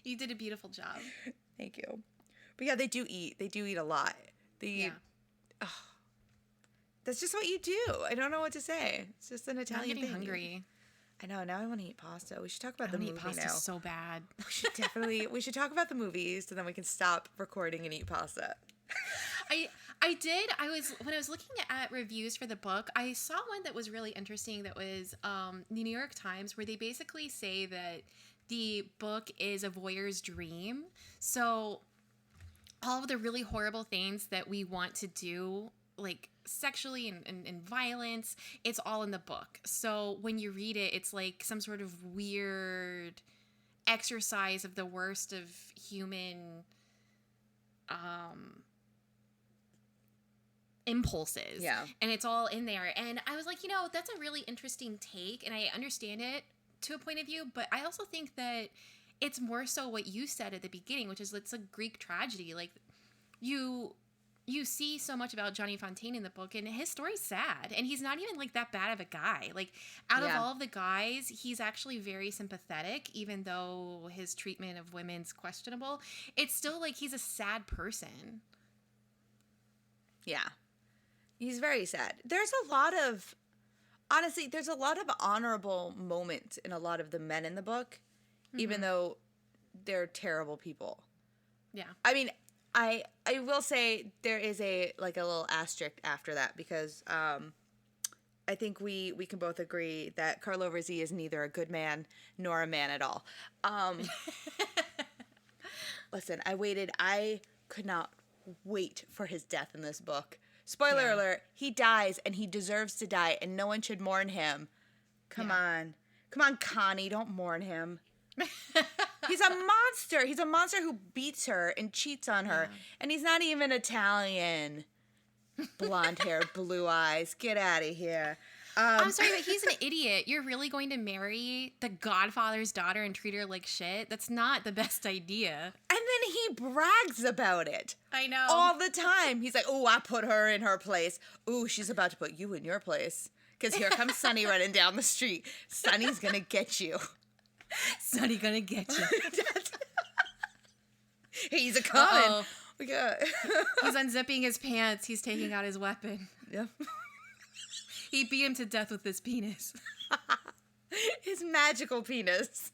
You did a beautiful job. Thank you. But yeah, they do eat. They do eat a lot. They eat. Oh, that's just what you do. I don't know what to say. It's just an Italian thing. I'm getting hungry. I know. Now I want to eat pasta. We should talk about the movie now. Pasta so bad. We should talk about the movies so then we can stop recording and eat pasta. When I was looking at reviews for the book, I saw one that was really interesting that was the New York Times, where they basically say that the book is a voyeur's dream. So all of the really horrible things that we want to do, sexually and violence, it's all in the book. So when you read it, it's like some sort of weird exercise of the worst of human impulses. Yeah. And it's all in there. And I was like, that's a really interesting take, and I understand it to a point of view, but I also think that it's more so what you said at the beginning, which is it's a Greek tragedy. You see so much about Johnny Fontaine in the book, and his story's sad, and he's not even that bad of a guy. Out of all of the guys, he's actually very sympathetic, even though his treatment of women's questionable. It's still he's a sad person. Yeah. He's very sad. There's a lot of honorable moments in a lot of the men in the book, even though they're terrible people. Yeah. I mean, I will say there is a little asterisk after that, because I think we can both agree that Carlo Rizzi is neither a good man nor a man at all. Listen, I could not wait for his death in this book. Spoiler alert, he dies, and he deserves to die, and no one should mourn him. Come on, Connie, don't mourn him. He's a monster. He's a monster who beats her and cheats on her. Yeah. And he's not even Italian. Blonde hair, blue eyes. Get out of here. I'm sorry, but he's an idiot. You're really going to marry the Godfather's daughter and treat her like shit? That's not the best idea. And then he brags about it. I know. All the time. He's like, oh, I put her in her place. Ooh, she's about to put you in your place. Because here comes Sonny running down the street. Sonny's going to get you. Sonny gonna get you. He's a coming. He's unzipping his pants. He's taking out his weapon. Yeah. He beat him to death with his penis. His magical penis.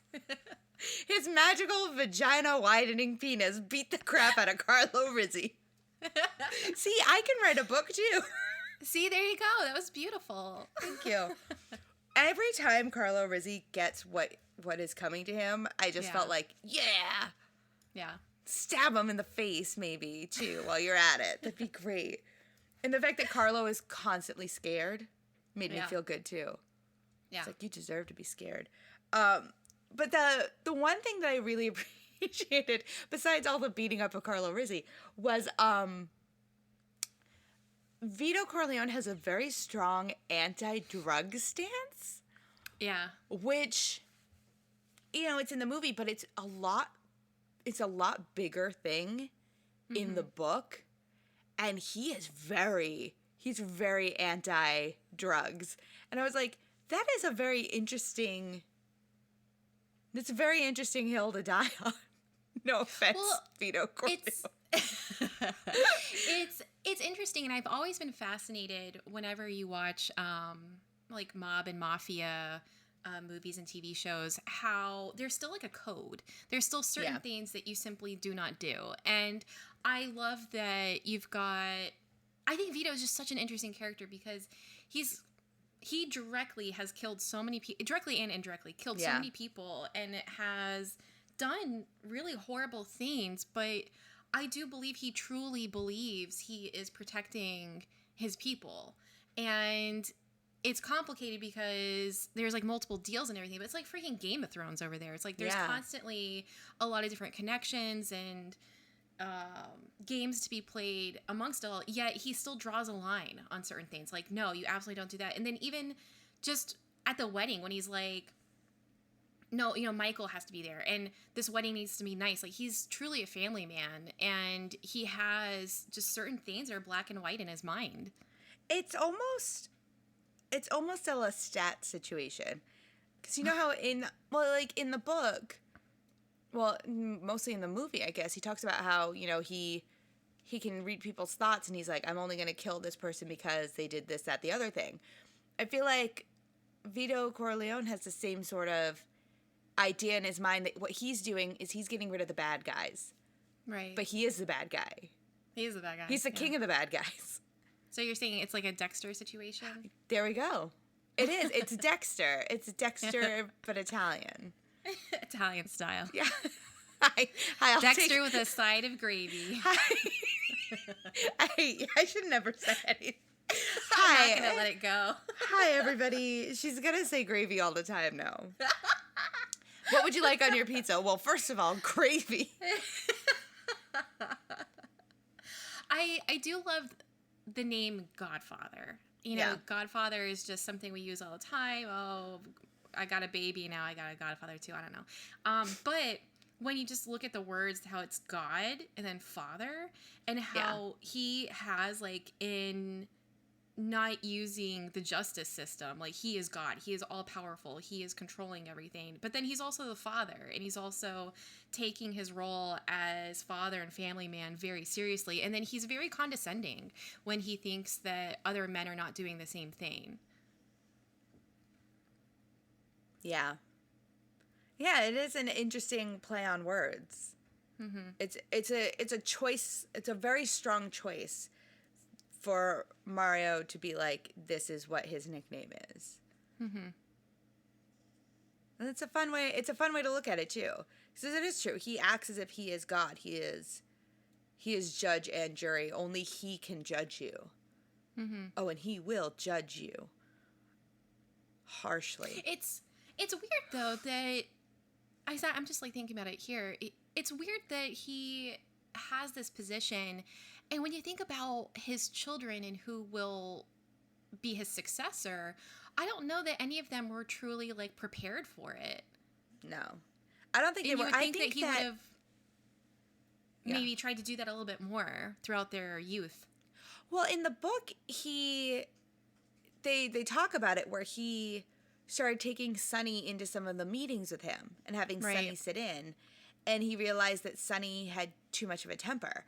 His magical vagina-widening penis beat the crap out of Carlo Rizzi. See, I can write a book, too. See, there you go. That was beautiful. Thank you. Every time Carlo Rizzi gets what is coming to him, I just felt like, yeah. Yeah. Stab him in the face, maybe, too, while you're at it. That'd be great. And the fact that Carlo is constantly scared made me feel good, too. Yeah. It's like, you deserve to be scared. But the one thing that I really appreciated, besides all the beating up of Carlo Rizzi, was Vito Corleone has a very strong anti-drug stance. Yeah. Which, it's in the movie, but it's a lot bigger thing in the book. And he's very anti-drugs. And I was like, that's a very interesting hill to die on. No offense, Vito Corleone. It's interesting, and I've always been fascinated whenever you watch like mob and mafia movies and TV shows, how there's still like a code. There's still certain things that you simply do not do. And I love that you've got, I think Vito is just such an interesting character because he directly has killed so many people, directly and indirectly killed so many people, and has done really horrible things, but I do believe he truly believes he is protecting his people. And it's complicated because there's like multiple deals and everything, but it's like freaking Game of Thrones over there. It's like there's constantly a lot of different connections and games to be played amongst it all, yet he still draws a line on certain things. Like, no, you absolutely don't do that. And then even just at the wedding when he's like, no, Michael has to be there, and this wedding needs to be nice. Like, he's truly a family man, and he has just certain things that are black and white in his mind. It's almost a Lestat situation. Because you know how in the book, mostly in the movie, I guess, he talks about how, he can read people's thoughts, and he's like, I'm only going to kill this person because they did this, that, the other thing. I feel like Vito Corleone has the same sort of idea in his mind that what he's doing is he's getting rid of the bad guys. Right. But he is the bad guy. He is the bad guy. He's the king of the bad guys. So you're saying it's like a Dexter situation? There we go. It is. It's Dexter. It's Dexter, but Italian. Italian style. Yeah. Dexter with a side of gravy. I should never say anything. I'm not going to let it go. Hi, everybody. She's going to say gravy all the time now. What would you like on your pizza? Well, first of all, gravy. I do love the name Godfather. Godfather is just something we use all the time. Oh, I got a baby, now I got a Godfather too. I don't know. But when you just look at the words, how it's God and then Father, and how he has, like, in not using the justice system, like, he is God, he is all powerful, he is controlling everything, but then he's also the father, and he's also taking his role as father and family man very seriously, and then he's very condescending when he thinks that other men are not doing the same thing. Yeah, it is an interesting play on words. Mm-hmm. It's a choice. It's a very strong choice for Mario to be like, this is what his nickname is. Mm-hmm. And it's a fun way. It's a fun way to look at it too, because it is true. He acts as if he is God. He is judge and jury. Only he can judge you. Mm-hmm. Oh, and he will judge you harshly. It's weird though that I'm just like thinking about it here. It's weird that he has this position, and when you think about his children and who will be his successor, I don't know that any of them were truly like prepared for it. No, I don't think And they you were. would I think that think he would have maybe tried to do that a little bit more throughout their youth. Well, in the book, they talk about it where he started taking Sonny into some of the meetings with him and having Sonny sit in, and he realized that Sonny had too much of a temper.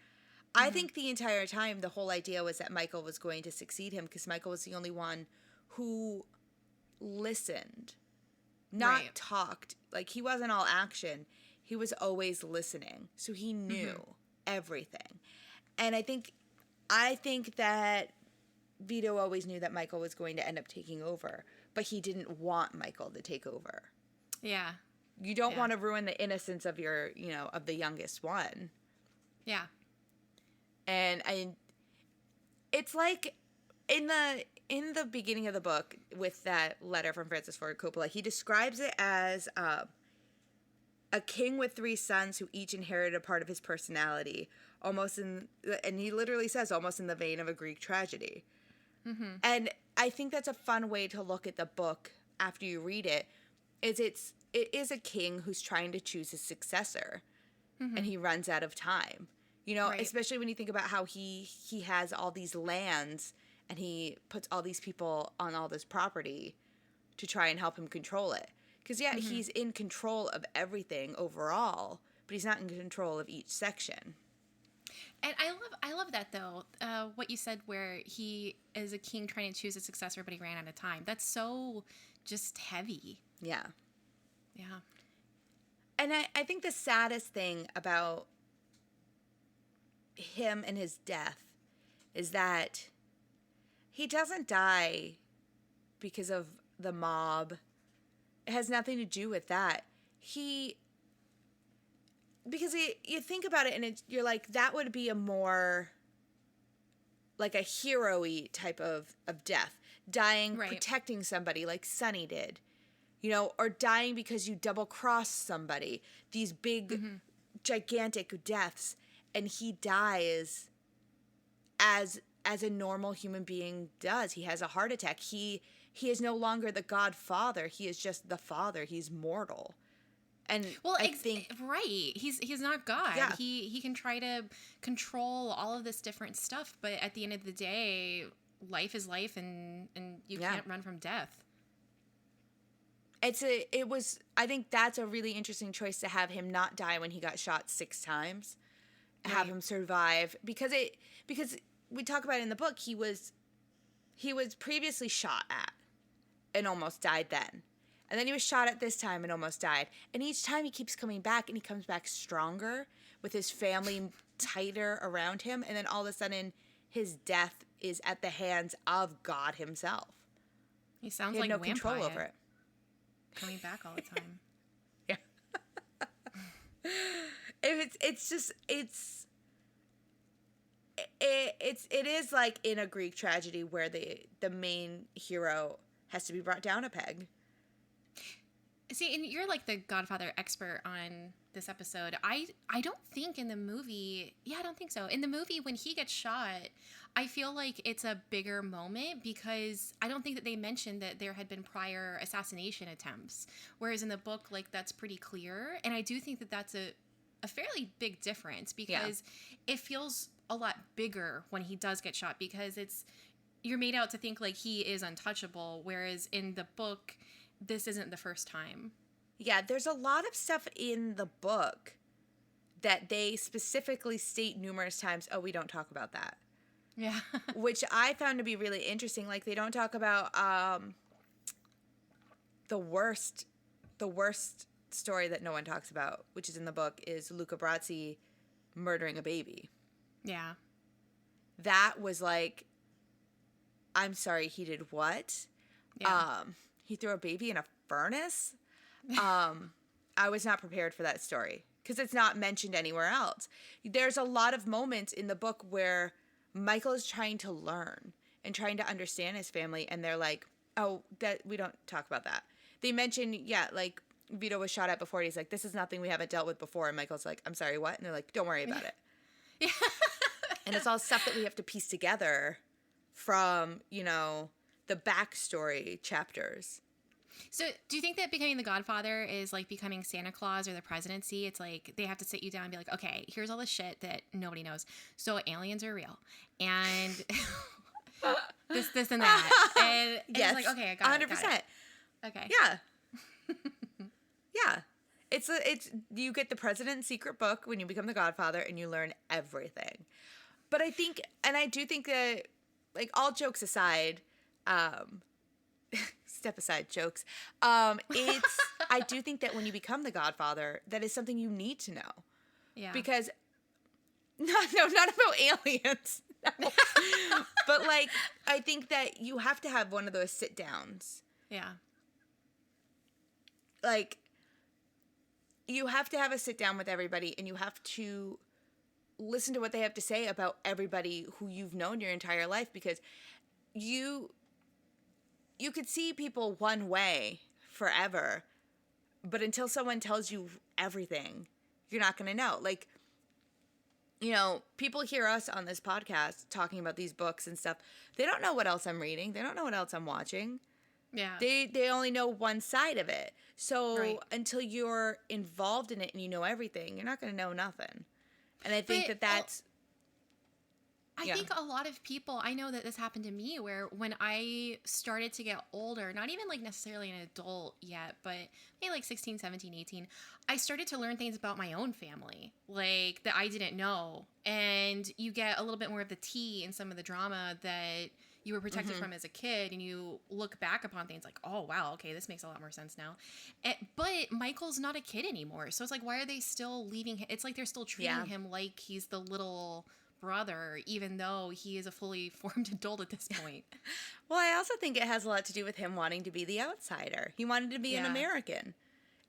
I think the entire time the whole idea was that Michael was going to succeed him because Michael was the only one who listened, not talked. Like, he wasn't all action. He was always listening. So he knew everything. And I think that Vito always knew that Michael was going to end up taking over, but he didn't want Michael to take over. Yeah. You don't want to ruin the innocence of your, of the youngest one. Yeah. And it's like in the beginning of the book with that letter from Francis Ford Coppola, he describes it as a king with 3 sons who each inherited a part of his personality, and he literally says almost in the vein of a Greek tragedy. And I think that's a fun way to look at the book after you read it. It is a king who's trying to choose his successor, and he runs out of time. Especially when you think about how he has all these lands and he puts all these people on all this property to try and help him control it. Because, he's in control of everything overall, but he's not in control of each section. And I love that, though, what you said where he is a king trying to choose a successor, but he ran out of time. That's so just heavy. Yeah. Yeah. And I think the saddest thing about him and his death is that he doesn't die because of the mob. It has nothing to do with that. Because you think about it and you're like, that would be a more like a hero-y type of death. Dying protecting somebody like Sonny did. Or dying because you double-cross somebody. These big, gigantic deaths. And he dies as a normal human being does. He has a heart attack. He is no longer the Godfather. He is just the father. He's mortal. And I think he's not God. Yeah. He can try to control all of this different stuff, but at the end of the day, life is life, and you can't run from death. I think that's a really interesting choice to have him not die when he got shot 6 times. Have him survive because we talk about it in the book, he was previously shot at and almost died then. And then he was shot at this time and almost died. And each time he keeps coming back, and he comes back stronger with his family tighter around him. And then all of a sudden, his death is at the hands of God himself. He sounds he had like no control over it. Coming back all the time. Yeah. It is like in a Greek tragedy where the main hero has to be brought down a peg. See, and you're like the Godfather expert on this episode. I don't think in the movie, I don't think so. In the movie, when he gets shot, I feel like it's a bigger moment because I don't think that they mentioned that there had been prior assassination attempts. Whereas in the book, like, that's pretty clear. And I do think that that's a fairly big difference because it feels a lot bigger when he does get shot because you're made out to think like he is untouchable. Whereas in the book, this isn't the first time. Yeah, there's a lot of stuff in the book that they specifically state numerous times, we don't talk about that. Yeah. Which I found to be really interesting. Like, they don't talk about the worst story that no one talks about, which is in the book, is Luca Brasi murdering a baby. Yeah. That was like, I'm sorry, he did what? Yeah. He threw a baby in a furnace. I was not prepared for that story because it's not mentioned anywhere else. There's a lot of moments in the book where Michael is trying to learn and trying to understand his family, and they're like, that we don't talk about that. They mention, like Vito was shot at before. He's like, this is nothing we haven't dealt with before. And Michael's like, I'm sorry, what? And they're like, don't worry about it. Yeah. And it's all stuff that we have to piece together from, you know, the backstory chapters. So do you think that becoming the Godfather is like becoming Santa Claus or the presidency? It's like they have to sit you down and be like, okay, here's all the shit that nobody knows. So aliens are real. And this and that. And yes. it's like, okay, I got 100%. it. Got it. Okay. Yeah. Yeah. It's you get the president's secret book when you become the Godfather and you learn everything. But I think, and I do think that, like, all jokes aside, step aside jokes, I do think that when you become the Godfather, that is something you need to know. Yeah. Because, not about aliens. No. But, like, I think that you have to have one of those sit downs. Yeah. Like, you have to have a sit down with everybody and you have to listen to what they have to say about everybody who you've known your entire life, because you could see people one way forever, but until someone tells you everything, you're not going to know. Like, you know, people hear us on this podcast talking about these books and stuff. They don't know what else I'm reading. They don't know what else I'm watching. Yeah. They only know one side of it. So Right. until you're involved in it and you know everything, you're not going to know nothing. And I think that's... I think a lot of people, I know that this happened to me, where when I started to get older, not even like necessarily an adult yet, but maybe like 16, 17, 18, I started to learn things about my own family, like that I didn't know. And you get a little bit more of the tea in some of the drama that you were protected from as a kid, and you look back upon things like, oh, wow, okay, this makes a lot more sense now. But Michael's not a kid anymore. So it's like, why are they still leaving him? It's like they're still treating him like he's the little brother, even though he is a fully formed adult at this point. Well, I also think it has a lot to do with him wanting to be the outsider. He wanted to be an American,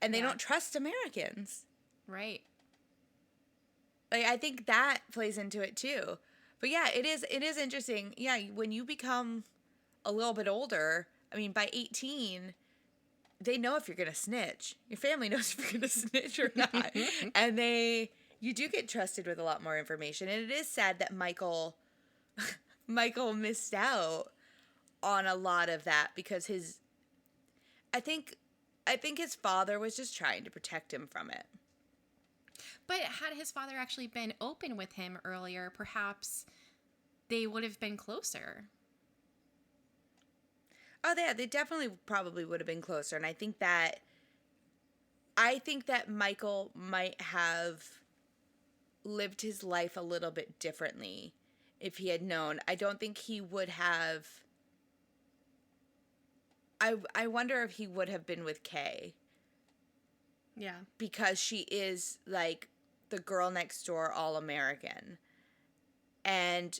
and they don't trust Americans. Right. Like, I think that plays into it too. But yeah, it is interesting. Yeah, when you become a little bit older, I mean, by 18, they know if you're going to snitch. Your family knows if you're going to snitch or not. And you do get trusted with a lot more information. And it is sad that Michael missed out on a lot of that, because I think his father was just trying to protect him from it. But had his father actually been open with him earlier, perhaps they would have been closer. Oh, yeah, they definitely probably would have been closer. And I think that Michael might have lived his life a little bit differently if he had known. I don't think he would have. I wonder if he would have been with Kay. Yeah. Because she is like the girl next door, all American. And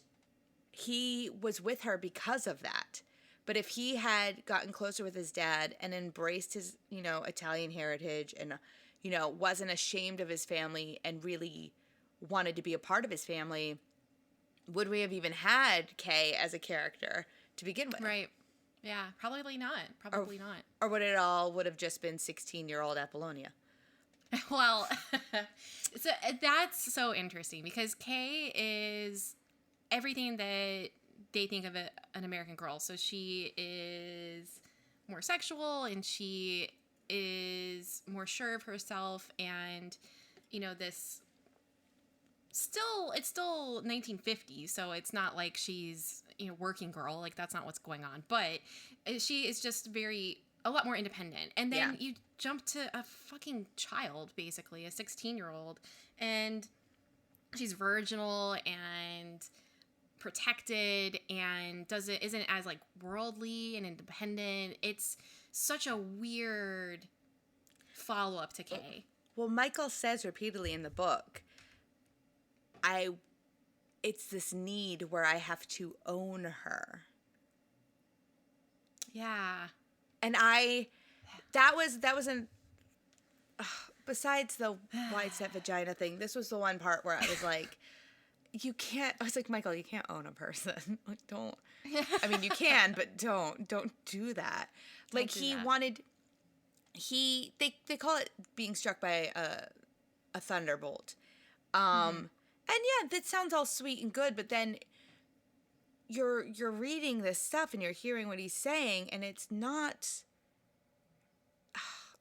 he was with her because of that. But if he had gotten closer with his dad and embraced his, you know, Italian heritage and, you know, wasn't ashamed of his family and really wanted to be a part of his family, would we have even had Kay as a character to begin with? Right. Yeah, probably not. Probably not. Or would have just been 16-year-old Apollonia? Well, so that's so interesting, because Kay is everything that they think of an American girl. So she is more sexual, and she is more sure of herself, and, you know, it's still 1950, so it's not like she's, you know, working girl, like that's not what's going on, but she is just a lot more independent. And then you jump to a fucking child, basically a 16-year-old, and she's virginal and protected and isn't as like worldly and independent. It's such a weird follow-up to Kay. Well, Michael says repeatedly in the book, it's this need where I have to own her. Yeah. And besides the wide set vagina thing, this was the one part where I was like, I was like, Michael, you can't own a person. Like, don't. I mean, you can, but don't do that. Like, he wanted, they call it being struck by a thunderbolt. And yeah, that sounds all sweet and good, but then you're reading this stuff and you're hearing what he's saying, and it's not.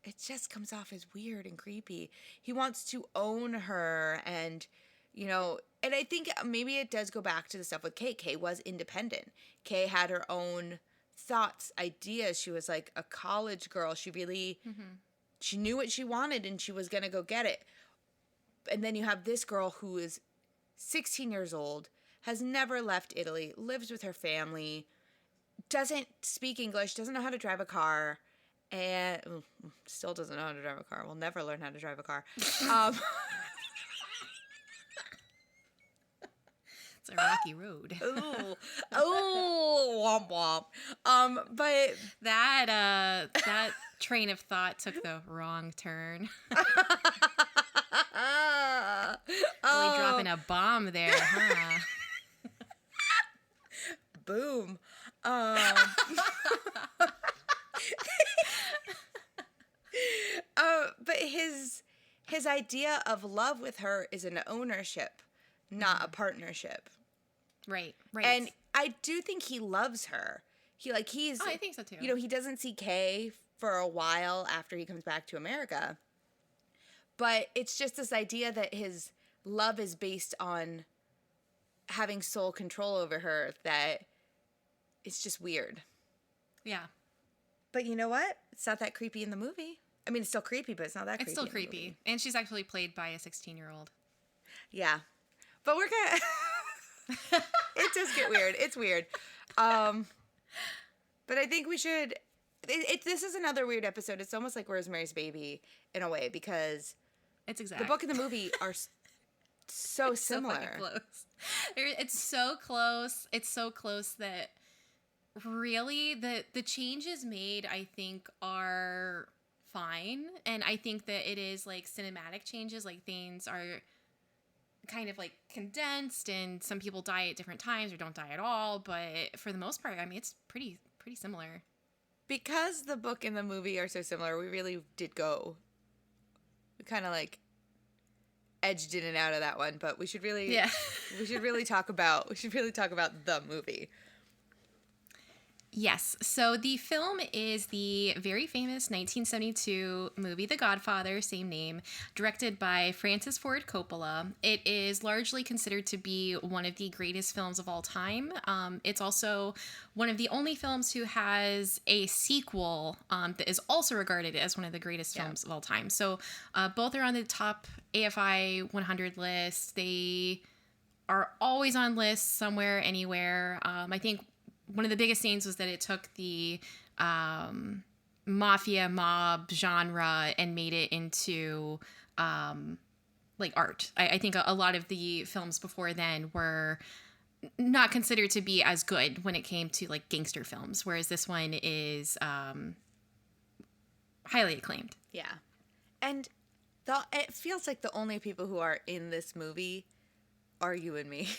It just comes off as weird and creepy. He wants to own her, and and I think maybe it does go back to the stuff with Kay. Kay was independent. Kay had her own thoughts, ideas. She was like a college girl. She really, she knew what she wanted, and she was gonna go get it. And then you have this girl who is 16 years old, has never left Italy, lives with her family, doesn't speak English, doesn't know how to drive a car, and still doesn't know how to drive a car. Will never learn how to drive a car. It's a rocky road. Womp womp. But that train of thought took the wrong turn. Really dropping a bomb there, huh? Boom. But his idea of love with her is an ownership, not a partnership. Right. And I do think he loves her. He's. Oh, I think so too. He doesn't see Kay for a while after he comes back to America. But it's just this idea that his love is based on having sole control over her, that it's just weird. Yeah. But you know what? It's not that creepy in the movie. I mean, it's still creepy, but it's not that creepy. It's still creepy. And she's actually played by a 16-year-old. Yeah. But we're going to... It does get weird. It's weird. But I think we should... This is another weird episode. It's almost like Rosemary's Baby in a way, because... It's exact. The book and the movie are so similar. So fucking close. It's so close. It's so close that really the changes made, I think, are fine. And I think that it is like cinematic changes, like things are kind of like condensed, and some people die at different times or don't die at all. But for the most part, I mean, it's pretty similar. Because the book and the movie are so similar, we really did go... We kind of like edged in and out of that one, but we should really talk about the movie. Yes. So the film is the very famous 1972 movie, The Godfather, same name, directed by Francis Ford Coppola. It is largely considered to be one of the greatest films of all time. It's also one of the only films who has a sequel that is also regarded as one of the greatest films of all time. So both are on the top AFI 100 list. They are always on lists somewhere, anywhere. I think one of the biggest scenes was that it took the mafia mob genre and made it into like art. I think a lot of the films before then were not considered to be as good when it came to like gangster films, whereas this one is highly acclaimed. Yeah. And it feels like the only people who are in this movie are you and me.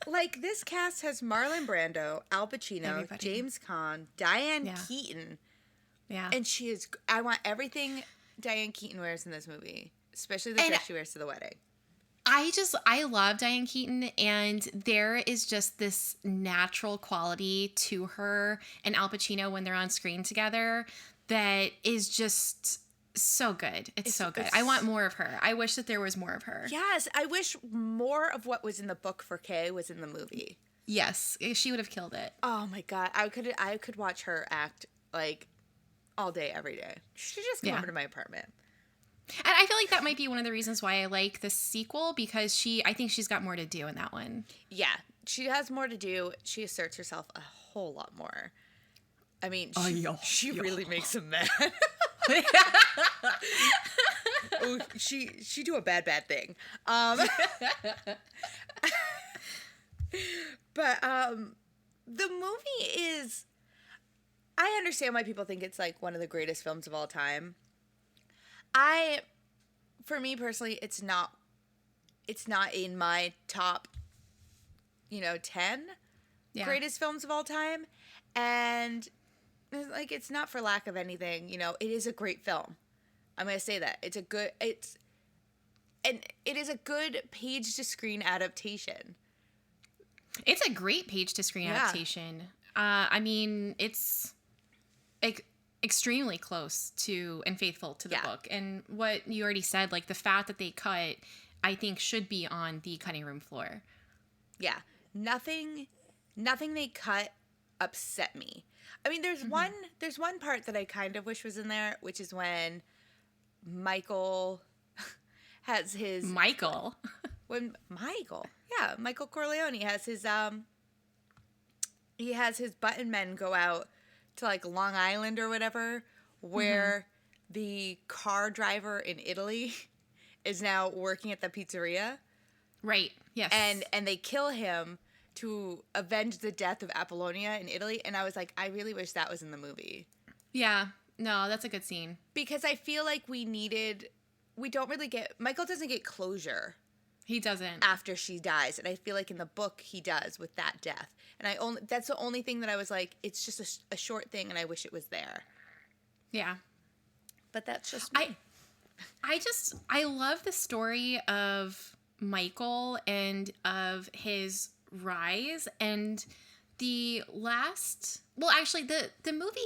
Like, this cast has Marlon Brando, Al Pacino, James Caan, Diane Keaton. Yeah. And I want everything Diane Keaton wears in this movie, especially the dress she wears to the wedding. I love Diane Keaton, and there is just this natural quality to her and Al Pacino when they're on screen together that is just so good. It's so good. I want more of her. I wish that there was more of her. Yes, I wish more of what was in the book for Kay was in the movie. Yes, she would have killed it. Oh my god, I could watch her act like all day, every day. She should just come over to my apartment. And I feel like that might be one of the reasons why I like the sequel, because I think she's got more to do in that one. Yeah, she has more to do. She asserts herself a whole lot more. I mean, she really makes him mad. Oh, she do a bad thing. But the movie is... I understand why people think it's like one of the greatest films of all time. For me personally, it's not in my top, 10 greatest films of all time. And like, it's not for lack of anything, you know, it is a great film. I'm going to say that. It is a good page to screen adaptation. It's a great page to screen adaptation. I mean, it's extremely close to and faithful to the book. And what you already said, like the fat that they cut, I think should be on the cutting room floor. Yeah. Nothing they cut upset me. I mean, there's one part that I kind of wish was in there, which is when Michael has his Michael Corleone has his he has his button men go out to like Long Island or whatever, where the car driver in Italy is now working at the pizzeria. Right. Yes. And they kill him to avenge the death of Apollonia in Italy, and I was like, I really wish that was in the movie. Yeah. No, that's a good scene. Because I feel like Michael doesn't get closure. He doesn't. After she dies, and I feel like in the book he does with that death. And that's the only thing that I was like, it's just a short thing and I wish it was there. Yeah. But that's just me. I love the story of Michael and of his rise, and the movie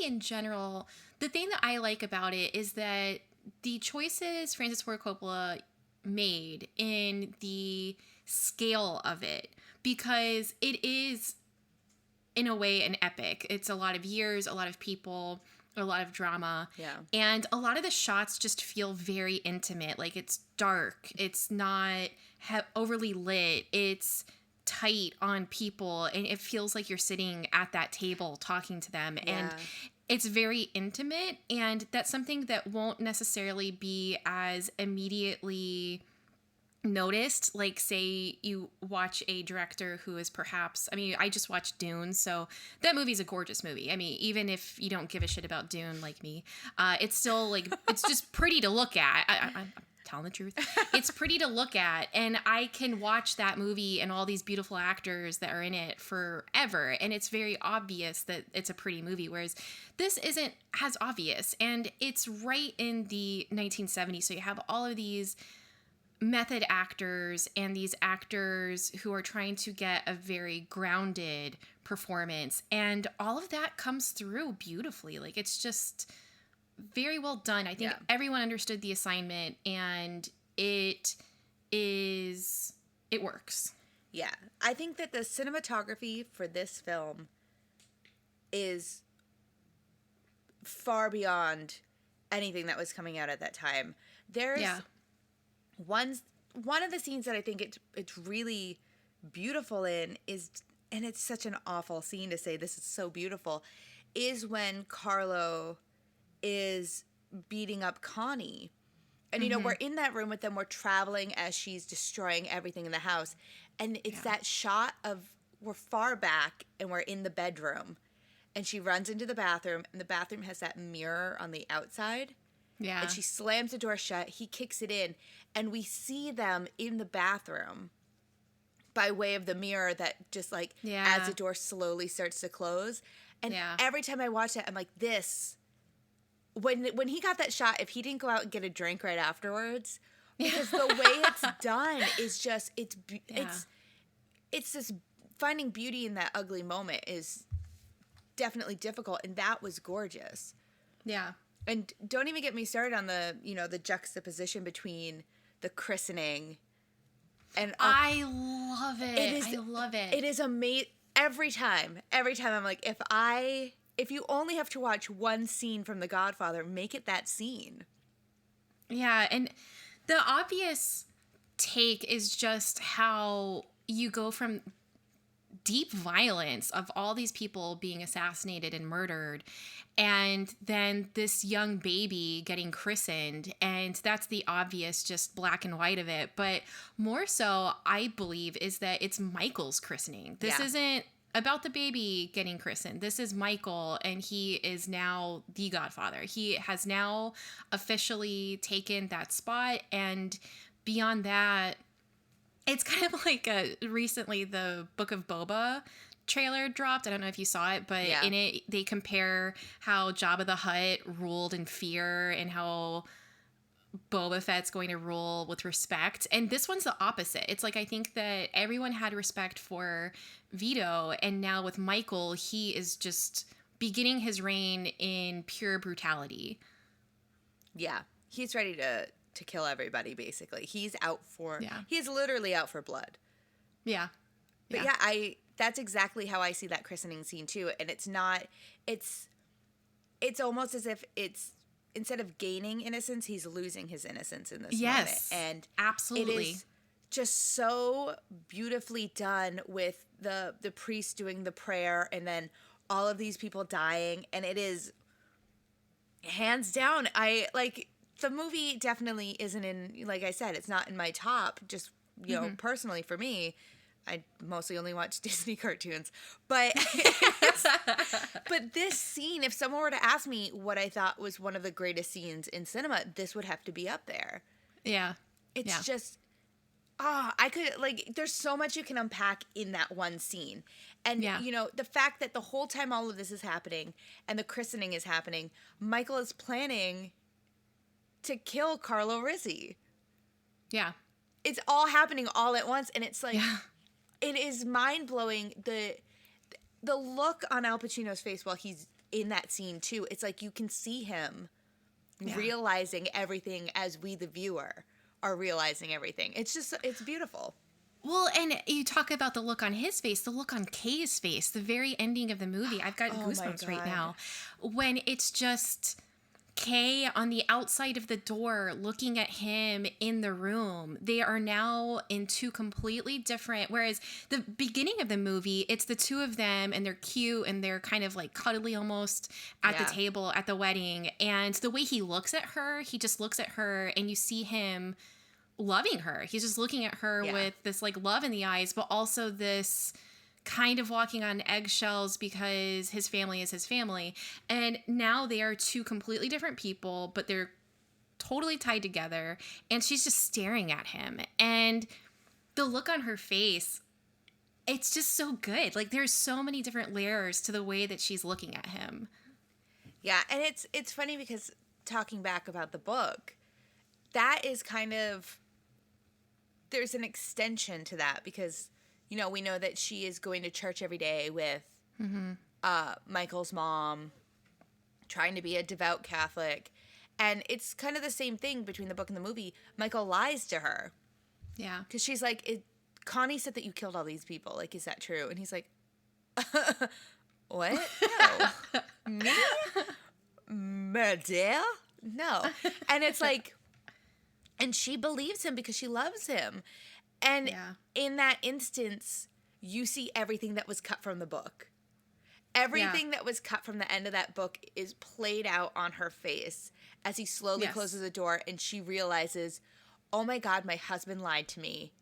in general. The thing that I like about it is that the choices Francis Ford Coppola made in the scale of it, because it is in a way an epic. It's a lot of years, a lot of people, a lot of drama. Yeah. And a lot of the shots just feel very intimate. Like, it's dark. It's not overly lit. It's tight on people. And it feels like you're sitting at that table talking to them. Yeah. And it's very intimate. And that's something that won't necessarily be as immediately noticed. Like, say you watch a director who is perhaps, I mean, I just watched Dune, so that movie's a gorgeous movie. I mean, even if you don't give a shit about Dune like me, it's still like, it's just pretty to look at. I'm telling the truth. It's pretty to look at, and I can watch that movie and all these beautiful actors that are in it forever, and it's very obvious that it's a pretty movie, whereas this isn't as obvious, and it's right in the 1970s, so you have all of these method actors and these actors who are trying to get a very grounded performance, and all of that comes through beautifully. Like, it's just very well done. I think everyone understood the assignment, and it works. Yeah. I think that the cinematography for this film is far beyond anything that was coming out at that time. There's one of the scenes that I think it's really beautiful in is, and it's such an awful scene to say this is so beautiful, is when Carlo is beating up Connie. And, you know, we're in that room with them. We're traveling as she's destroying everything in the house. And it's that shot of, we're far back and we're in the bedroom. And she runs into the bathroom, and the bathroom has that mirror on the outside. Yeah. And she slams the door shut. He kicks it in. And we see them in the bathroom by way of the mirror that just like, as the door slowly starts to close. And every time I watch that, I'm like, this, when he got that shot, if he didn't go out and get a drink right afterwards, because the way it's done is just, it's this finding beauty in that ugly moment is definitely difficult. And that was gorgeous. Yeah. And don't even get me started on the, you know, the juxtaposition between the christening and I love it. I love it. It is amazing. Every time I'm like, if you only have to watch one scene from The Godfather, make it that scene. Yeah, and the obvious take is just how you go from deep violence of all these people being assassinated and murdered, and then this young baby getting christened, and that's the obvious just black and white of it. But more so, I believe, is that it's Michael's christening. This isn't about the baby getting christened. This is Michael, and he is now the Godfather. He has now officially taken that spot, and beyond that, it's kind of like recently the Book of Boba trailer dropped. I don't know if you saw it, but Yeah. in it they compare how Jabba the Hutt ruled in fear and how Boba Fett's going to rule with respect. And this one's the opposite. It's like I think that everyone had respect for Vito, and now with Michael, he is just beginning his reign in pure brutality. Yeah. He's ready to kill everybody, basically. He's out for Yeah. He's literally out for blood. Yeah. But yeah, that's exactly how I see that christening scene too. And it's almost as if it's instead of gaining innocence, he's losing his innocence in this moment. And absolutely. It is just so beautifully done with the priest doing the prayer and then all of these people dying. And it is hands down, the movie definitely isn't in, like I said, it's not in my top, just, you know, personally for me. I mostly only watch Disney cartoons, but but this scene, if someone were to ask me what I thought was one of the greatest scenes in cinema, this would have to be up there. Yeah. It's just, I could, like, there's so much you can unpack in that one scene. And, you know, the fact that the whole time all of this is happening and the christening is happening, Michael is planning to kill Carlo Rizzi. Yeah. It's all happening all at once, and it's like... Yeah. It is mind-blowing, the look on Al Pacino's face while he's in that scene, too. It's like you can see him realizing everything as we, the viewer, are realizing everything. It's beautiful. Well, and you talk about the look on his face, the look on Kay's face, the very ending of the movie. I've got goosebumps right now. When it's just... Kay on the outside of the door looking at him in the room. They are now in two completely different, whereas the beginning of the movie, it's the two of them and they're cute and they're kind of like cuddly almost at the table at the wedding. And the way he looks at her, he just looks at her and you see him loving her. He's just looking at her with this like love in the eyes, but also this kind of walking on eggshells because his family is his family. And now they are two completely different people, but they're totally tied together. And she's just staring at him. And the look on her face, it's just so good. Like there's so many different layers to the way that she's looking at him. Yeah, and it's funny because talking back about the book, that is kind of, there's an extension to that because... You know, we know that she is going to church every day with Michael's mom, trying to be a devout Catholic. And it's kind of the same thing between the book and the movie. Michael lies to her. Yeah. Because she's like, Connie said that you killed all these people. Like, is that true? And he's like, what? No. Me? Murder? No. And it's like, and she believes him because she loves him. And in that instance, you see everything that was cut from the book. Everything that was cut from the end of that book is played out on her face as he slowly closes the door and she realizes, oh my God, my husband lied to me.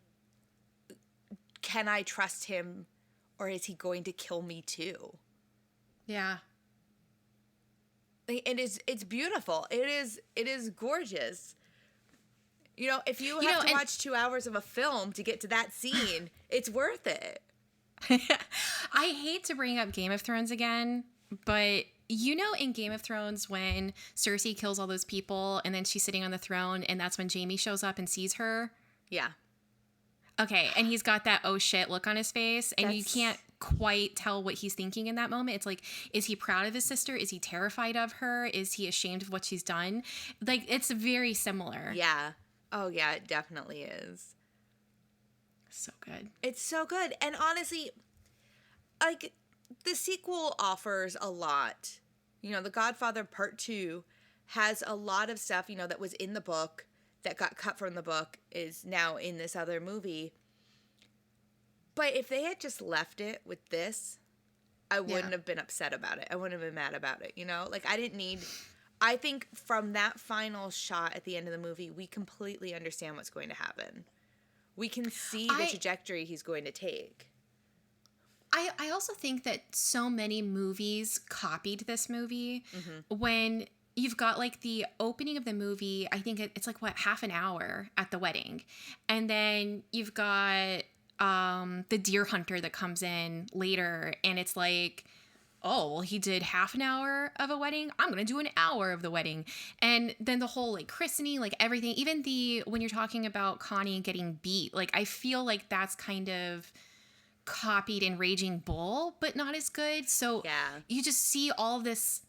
Can I trust him or is he going to kill me too? Yeah. And it's beautiful. It is gorgeous. You know, if you have to watch 2 hours of a film to get to that scene, it's worth it. I hate to bring up Game of Thrones again, but you know in Game of Thrones when Cersei kills all those people and then she's sitting on the throne and that's when Jaime shows up and sees her? Yeah. Okay, and he's got that oh shit look on his face and you can't quite tell what he's thinking in that moment. It's like, is he proud of his sister? Is he terrified of her? Is he ashamed of what she's done? Like, it's very similar. Yeah. Oh, yeah, it definitely is. So good. It's so good. And honestly, like, the sequel offers a lot. You know, The Godfather Part 2 has a lot of stuff, you know, that was in the book, that got cut from the book, is now in this other movie. But if they had just left it with this, I wouldn't have been upset about it. I wouldn't have been mad about it, you know? Like, I think from that final shot at the end of the movie, we completely understand what's going to happen. We can see the trajectory he's going to take. I also think that so many movies copied this movie when you've got like the opening of the movie. I think it's like, what, half an hour at the wedding. And then you've got the deer hunter that comes in later, and it's like, oh, well, he did half an hour of a wedding. I'm going to do an hour of the wedding. And then the whole like christening, like everything, even when you're talking about Connie getting beat, like I feel like that's kind of copied in Raging Bull, but not as good. So you just see all this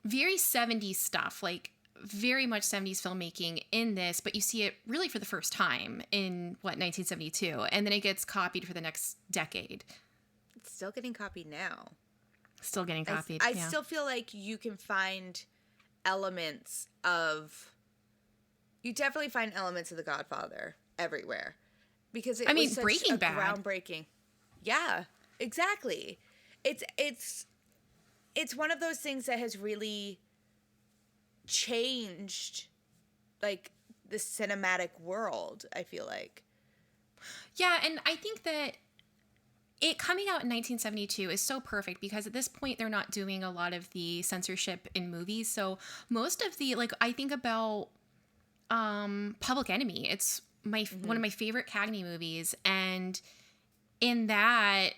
very 70s stuff, like very much 70s filmmaking in this, but you see it really for the first time in 1972. And then it gets copied for the next decade. It's still getting copied now. Still getting copied. I still feel like you can find elements of... You definitely find elements of The Godfather everywhere. Because it was such Breaking a Bad. groundbreaking... Yeah, exactly. It's one of those things that has really changed, like, the cinematic world, I feel like. Yeah, and I think that it coming out in 1972 is so perfect because at this point they're not doing a lot of the censorship in movies. So most of the, like, I think about Public Enemy. It's one of my favorite Cagney movies, and in that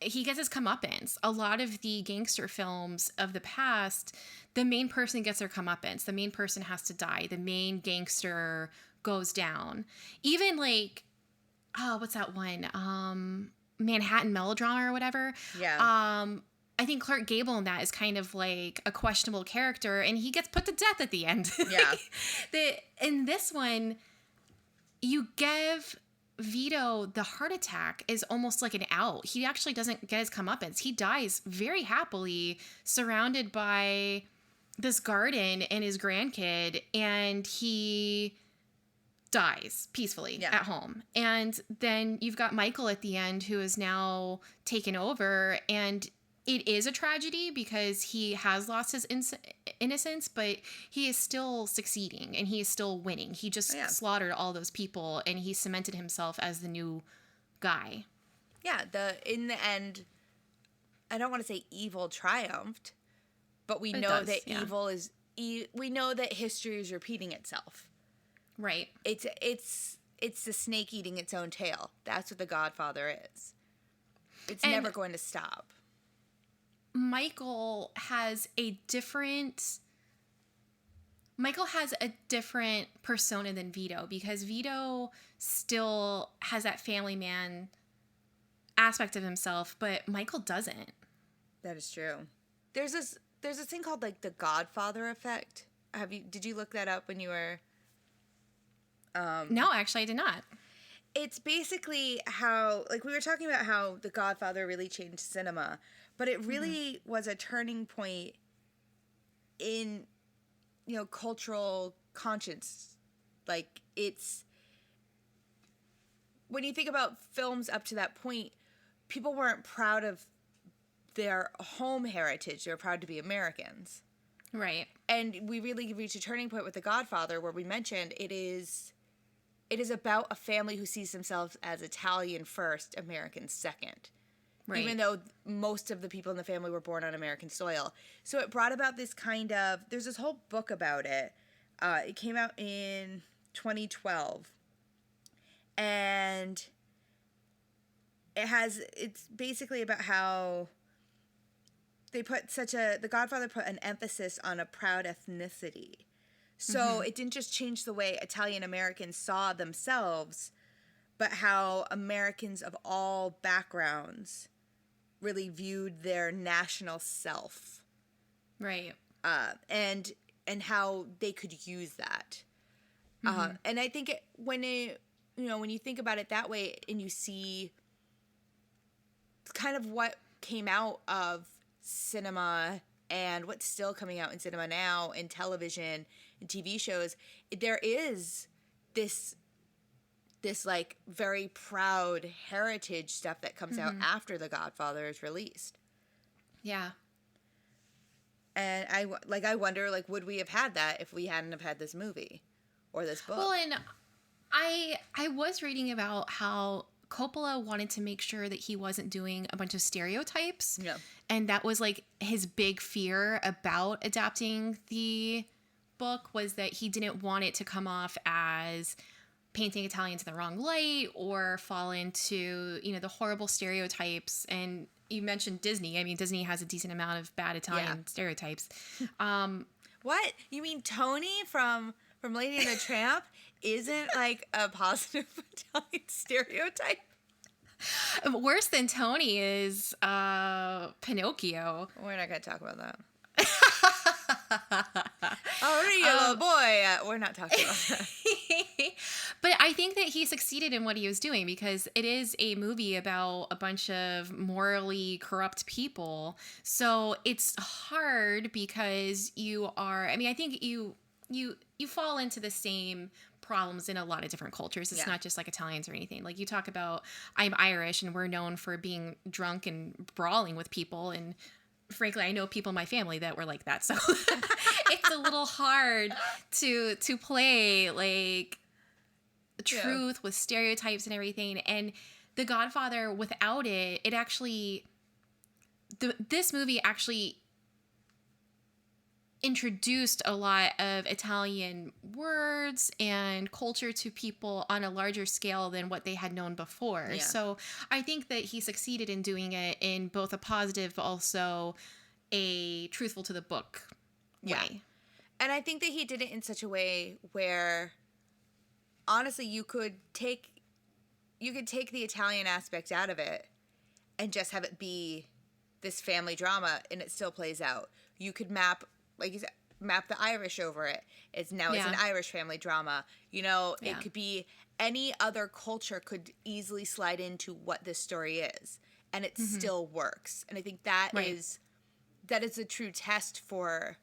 he gets his comeuppance. A lot of the gangster films of the past, the main person gets their comeuppance. The main person has to die. The main gangster goes down. Even like, what's that one? Manhattan Melodrama or whatever. Yeah. I think Clark Gable in that is kind of like a questionable character, and he gets put to death at the end. Yeah. In this one, you give Vito the heart attack is almost like an out. He actually doesn't get his comeuppance. He dies very happily, surrounded by this garden and his grandkid, and he dies peacefully at home. And then you've got Michael at the end, who is now taken over, and it is a tragedy because he has lost his innocence, but he is still succeeding and he is still winning. He just slaughtered all those people, and he cemented himself as the new guy. Yeah, in the end, I don't want to say evil triumphed, but we know that evil is... we know that history is repeating itself. Right. It's the snake eating its own tail. That's what The Godfather is. It's never going to stop. Michael has a different persona than Vito, because Vito still has that family man aspect of himself, but Michael doesn't. That is true. There's this thing called like the Godfather effect. Did you look that up when you were... No, actually I did not. It's basically how, like, we were talking about how The Godfather really changed cinema, but it really was a turning point in, cultural conscience. Like, when you think about films up to that point, people weren't proud of their home heritage. They were proud to be Americans. Right. And we really reached a turning point with The Godfather, where we mentioned it is about a family who sees themselves as Italian first, American second. Right. Even though most of the people in the family were born on American soil. So it brought about this kind of... There's this whole book about it. It came out in 2012. And it's basically about how The Godfather put an emphasis on a proud ethnicity. So it didn't just change the way Italian Americans saw themselves, but how Americans of all backgrounds really viewed their national self. Right. And how they could use that. And I think when you think about it that way, and you see kind of what came out of cinema and what's still coming out in cinema now, in television and TV shows, there is this like very proud heritage stuff that comes out after The Godfather is released. Yeah. And I wonder, like, would we have had that if we hadn't have had this movie or this book? Well, and I was reading about how Coppola wanted to make sure that he wasn't doing a bunch of stereotypes. Yeah. And that was like his big fear about adapting the book, was that he didn't want it to come off as painting Italians in the wrong light or fall into, the horrible stereotypes. And you mentioned Disney. I mean, Disney has a decent amount of bad Italian stereotypes. What? You mean Tony from Lady and the Tramp isn't like a positive Italian stereotype? Worse than Tony is Pinocchio. We're not going to talk about that. Oh, boy. We're not talking about that. But I think that he succeeded in what he was doing because it is a movie about a bunch of morally corrupt people. So it's hard because I think you fall into the same problems in a lot of different cultures. It's not just like Italians or anything. Like you talk about, I'm Irish and we're known for being drunk and brawling with people, and frankly, I know people in my family that were like that. So it's a little hard to play like truth with stereotypes and everything. And The Godfather, without it, this movie actually introduced a lot of Italian words and culture to people on a larger scale than what they had known before. Yeah. So I think that he succeeded in doing it in both a positive, but also a truthful to the book way. And I think that he did it in such a way where, honestly, you could take the Italian aspect out of it and just have it be this family drama, and it still plays out. You could map, like you said, map the Irish over it. It's an Irish family drama. It could be any other culture could easily slide into what this story is, and it still works. And I think that is a true test for,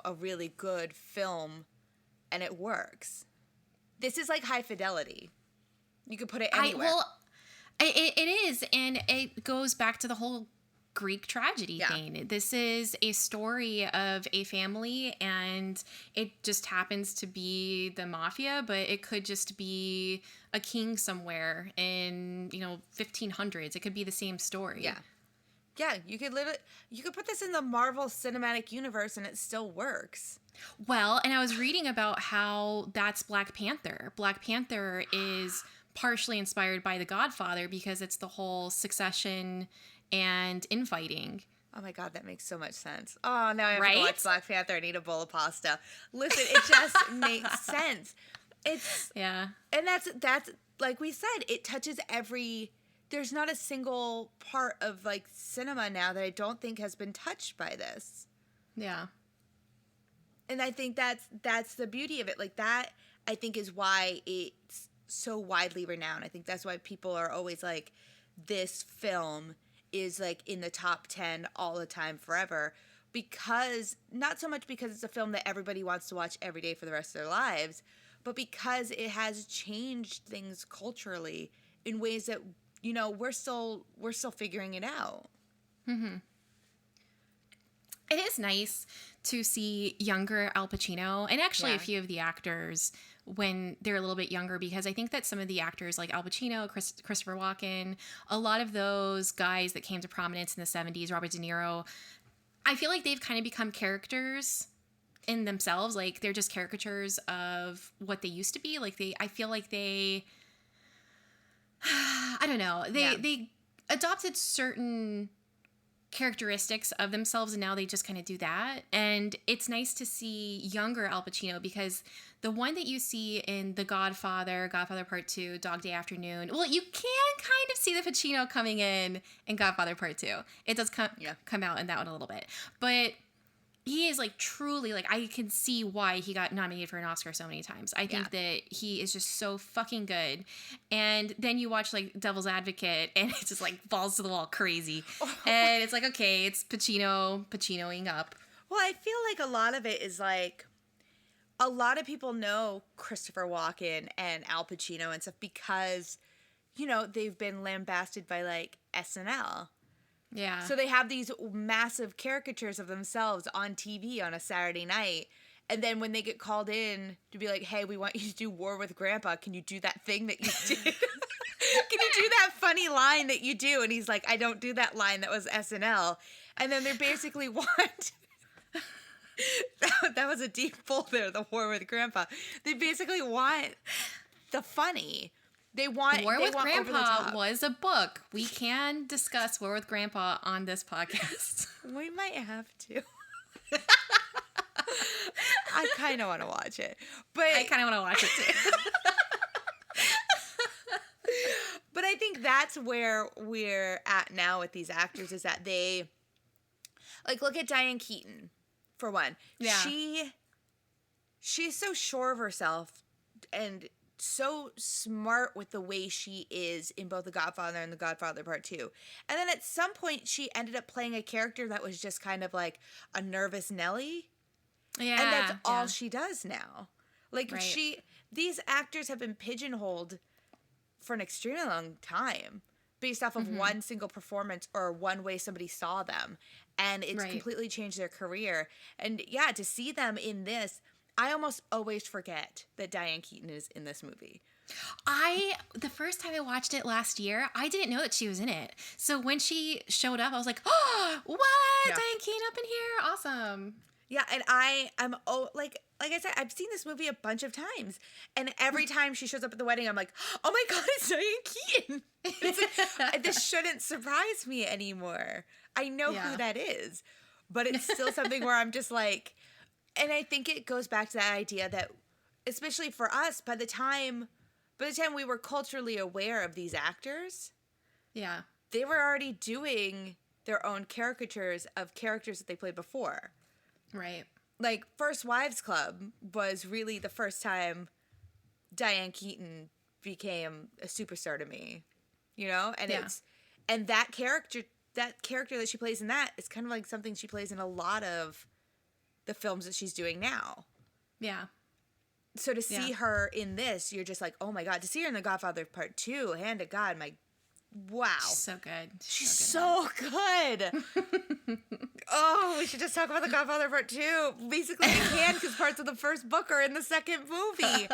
a really good film, and it works. This is like High Fidelity. You could put it anywhere. It is, and it goes back to the whole Greek tragedy thing. This is a story of a family, and it just happens to be the mafia, but it could just be a king somewhere in 1500s. It could be the same story. Yeah, you could put this in the Marvel Cinematic Universe and it still works. Well, and I was reading about how that's Black Panther. Black Panther is partially inspired by The Godfather because it's the whole succession and infighting. Oh my God, that makes so much sense. Oh, now I have to watch Black Panther and eat a bowl of pasta. Listen, it just makes sense. And that's like we said, it touches there's not a single part of like cinema now that I don't think has been touched by this. Yeah. And I think that's the beauty of it. Like that, I think, is why it's so widely renowned. I think that's why people are always like, this film is like in the top 10 all the time forever, because not so much because it's a film that everybody wants to watch every day for the rest of their lives, but because it has changed things culturally in ways that, we're still figuring it out. Mm-hmm. It is nice to see younger Al Pacino, and actually a few of the actors when they're a little bit younger, because I think that some of the actors like Al Pacino, Christopher Walken, a lot of those guys that came to prominence in the 70s, Robert De Niro, I feel like they've kind of become characters in themselves. Like they're just caricatures of what they used to be. Like I feel like they, I don't know, they adopted certain characteristics of themselves, and now they just kind of do that. And it's nice to see younger Al Pacino, because the one that you see in The Godfather, Godfather Part 2, Dog Day Afternoon, well, you can kind of see the Pacino coming in Godfather Part 2. It does come out in that one a little bit. But he is like truly, like, I can see why he got nominated for an Oscar so many times. I think that he is just so fucking good. And then you watch like Devil's Advocate and it just like falls to the wall crazy. And it's like, okay, it's Pacinoing up. Well, I feel like a lot of it is like, a lot of people know Christopher Walken and Al Pacino and stuff because, they've been lambasted by like SNL. Yeah. So they have these massive caricatures of themselves on TV on a Saturday night. And then when they get called in to be like, hey, we want you to do War with Grandpa. Can you do that thing that you did? Can you do that funny line that you do? And he's like, I don't do that line. That was SNL. And then they basically want... that was a deep pull there, the War with Grandpa. They basically want the funny. They want War with over the Grandpa top. was a book. We can discuss War with Grandpa on this podcast. We might have to. I kind of want to watch it, but I kind of want to watch it too. But I think that's where we're at now with these actors, is that they, like, look at Diane Keaton, for one. Yeah. She's so sure of herself and so smart with the way she is in both The Godfather and The Godfather Part 2. And then at some point, she ended up playing a character that was just kind of like a nervous Nelly. Yeah. And that's all she does now. Like, right. These actors have been pigeonholed for an extremely long time based off of one single performance or one way somebody saw them. And it's completely changed their career. And yeah, to see them in this, I almost always forget that Diane Keaton is in this movie. The first time I watched it last year, I didn't know that she was in it. So when she showed up, I was like, oh, what? Yeah. Diane Keaton up in here? Awesome. Yeah, and I'm like I said, I've seen this movie a bunch of times, and every time she shows up at the wedding, I'm like, oh my God, it's Diane Keaton. It's like, this shouldn't surprise me anymore. I know who that is, but it's still something where I'm just like, and I think it goes back to that idea that, especially for us, by the time we were culturally aware of these actors, they were already doing their own caricatures of characters that they played before. Right. Like, First Wives Club was really the first time Diane Keaton became a superstar to me, you know? And and that character that she plays in that is kind of like something she plays in a lot of the films that she's doing now. Yeah. So to see her in this, you're just like, oh my God. To see her in The Godfather Part 2, hand to God, wow. She's so good. She's so good. Oh, we should just talk about The Godfather Part 2. Basically, we can, because parts of the first book are in the second movie.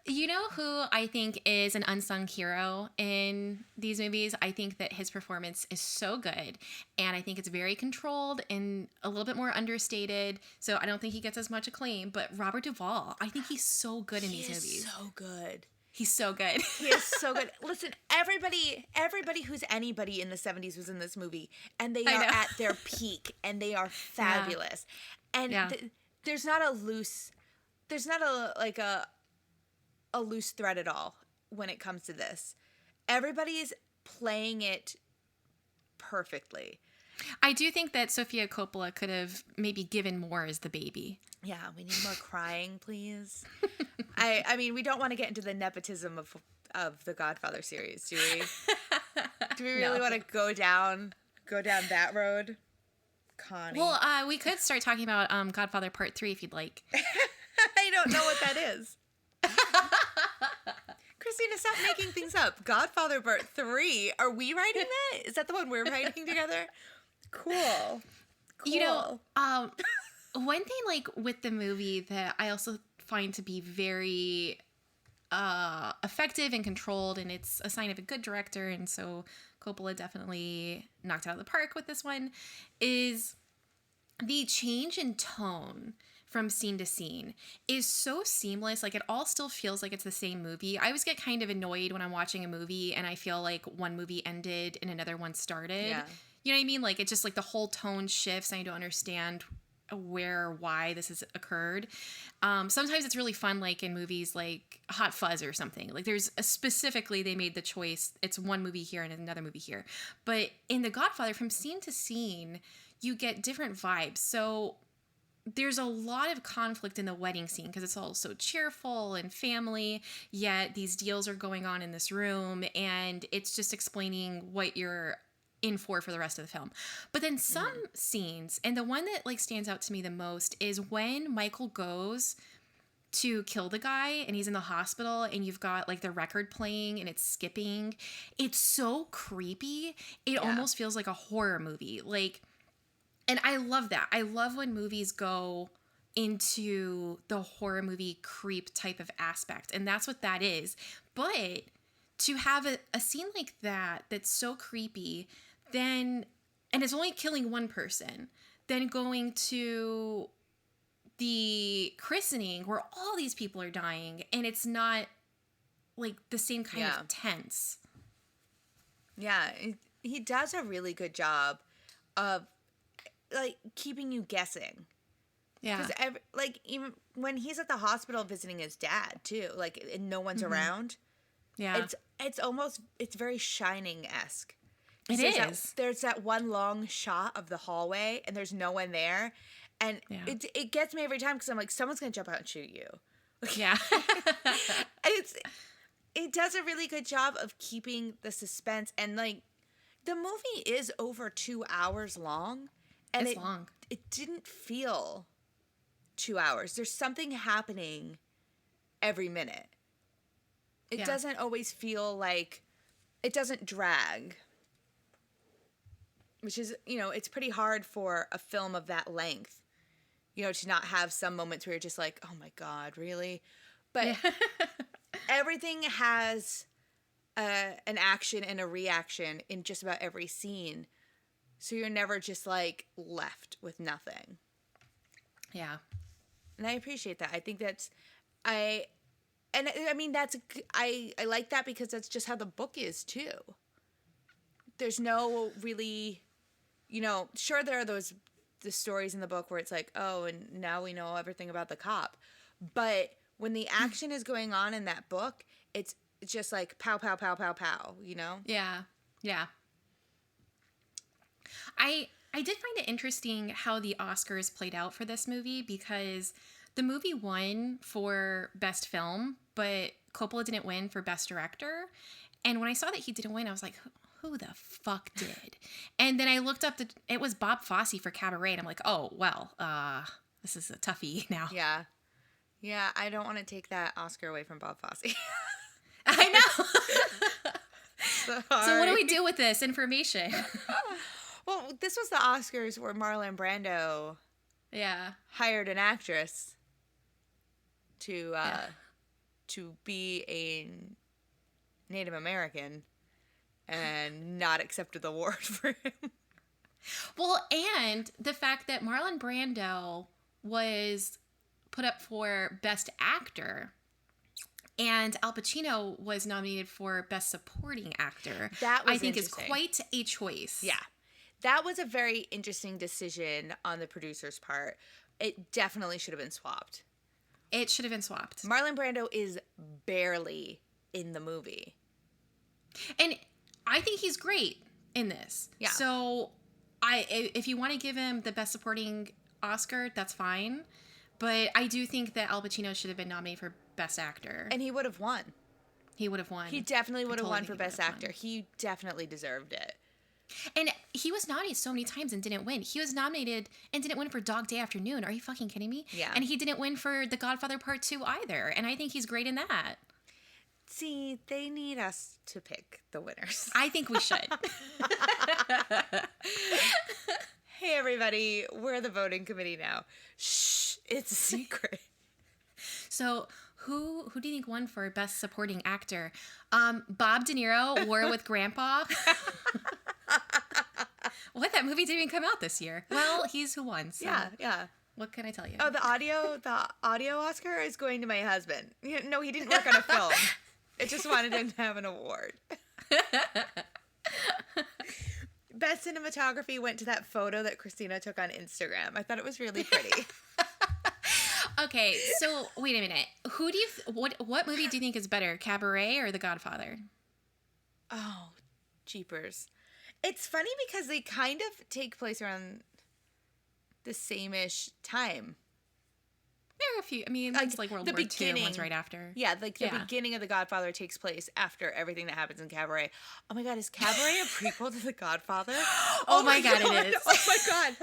You know who I think is an unsung hero in these movies? I think that his performance is so good, and I think it's very controlled and a little bit more understated, so I don't think he gets as much acclaim, but Robert Duvall, I think he's so good in these movies. He's so good. He's so good. He is so good. Listen, everybody who's anybody in the 70s was in this movie, and they are at their peak, and they are fabulous. And there's not a loose thread at all when it comes to this. Everybody's playing it perfectly. I do think that Sofia Coppola could have maybe given more as the baby. Yeah, we need more crying, please. I mean, we don't want to get into the nepotism of the Godfather series, do we? Do we really want to go down that road? Connie. Well, we could start talking about Godfather Part 3 if you'd like. I don't know what that is. Kristina, stop making things up. Godfather Part 3. Are we writing that? Is that the one we're writing together? Cool. You know, one thing like with the movie that I also find to be very effective and controlled, and it's a sign of a good director, and so Coppola definitely knocked it out of the park with this one, is the change in tone from scene to scene is so seamless. Like, it all still feels like it's the same movie. I always get kind of annoyed when I'm watching a movie and I feel like one movie ended and another one started. Yeah. You know what I mean? Like, it's just like the whole tone shifts and I don't understand why this has occurred. Sometimes it's really fun, like in movies like Hot Fuzz or something. Like, there's specifically they made the choice, it's one movie here and another movie here. But in The Godfather, from scene to scene, you get different vibes. So there's a lot of conflict in the wedding scene because it's all so cheerful and family, yet these deals are going on in this room, and it's just explaining what you're in for the rest of the film. But then some scenes, and the one that like stands out to me the most is when Michael goes to kill the guy and he's in the hospital and you've got like the record playing and it's skipping. It's so creepy. It almost feels like a horror movie. Like, and I love that. I love when movies go into the horror movie creep type of aspect. And that's what that is. But to have a scene like that that's so creepy, then, and it's only killing one person, then going to the christening where all these people are dying and it's not like the same kind of tense. Yeah, he does a really good job of like keeping you guessing. Yeah. Because like even when he's at the hospital visiting his dad too, like and no one's around. Yeah. It's very Shining-esque. It is. There's that one long shot of the hallway and there's no one there. And it gets me every time because I'm like, someone's going to jump out and shoot you. Yeah. It does a really good job of keeping the suspense. And like, the movie is over 2 hours long. And it's long. It didn't feel 2 hours. There's something happening every minute. It doesn't always feel like, it doesn't drag. Which is, it's pretty hard for a film of that length, to not have some moments where you're just like, oh my God, really? But everything has an action and a reaction in just about every scene. So you're never just like left with nothing. Yeah. And I appreciate that. I think I like that because that's just how the book is too. There's no really, sure there are the stories in the book where it's like, oh, and now we know everything about the cop. But when the action is going on in that book, it's just like pow, pow, pow, pow, pow, Yeah. Yeah. I did find it interesting how the Oscars played out for this movie because the movie won for Best Film, but Coppola didn't win for Best Director. And when I saw that he didn't win, I was like, who the fuck did? And then I looked up, it was Bob Fosse for Cabaret. And I'm like, oh, well, this is a toughie now. Yeah. Yeah, I don't want to take that Oscar away from Bob Fosse. I know. So what do we do with this information? Well, this was the Oscars where Marlon Brando hired an actress to be a Native American and not accepted the award for him. Well, and the fact that Marlon Brando was put up for Best Actor and Al Pacino was nominated for Best Supporting Actor. That was I think is quite a choice. Yeah. That was a very interesting decision on the producer's part. It definitely should have been swapped. It should have been swapped. Marlon Brando is barely in the movie. And I think he's great in this. Yeah. So if you want to give him the Best Supporting Oscar, that's fine. But I do think that Al Pacino should have been nominated for Best Actor. And he would have won. He would have won. He definitely would have won for Best Actor. He definitely deserved it. And he was nominated so many times and didn't win. He was nominated and didn't win for Dog Day Afternoon. Are you fucking kidding me? Yeah. And he didn't win for The Godfather Part 2 either. And I think he's great in that. See, they need us to pick the winners. I think we should. Hey, everybody. We're the voting committee now. Shh. It's a secret. So who do you think won for Best Supporting Actor? Bob De Niro, War with Grandpa. What? That movie didn't even come out this year. Well, he's who won. So Yeah. What can I tell you? Oh, the audio Oscar is going to my husband. No, he didn't work on a film. It just wanted him to have an award. Best cinematography went to that photo that Kristina took on Instagram. I thought it was really pretty. Okay, so wait a minute. Who do you what movie do you think is better, Cabaret or The Godfather? Oh, jeepers. It's funny because they kind of take place around the same-ish time. There are a few. I mean, one's like World War II, one's right after. Yeah, like the beginning of The Godfather takes place after everything that happens in Cabaret. Oh my God, is Cabaret a prequel to The Godfather? Oh my God, it is. Oh my God.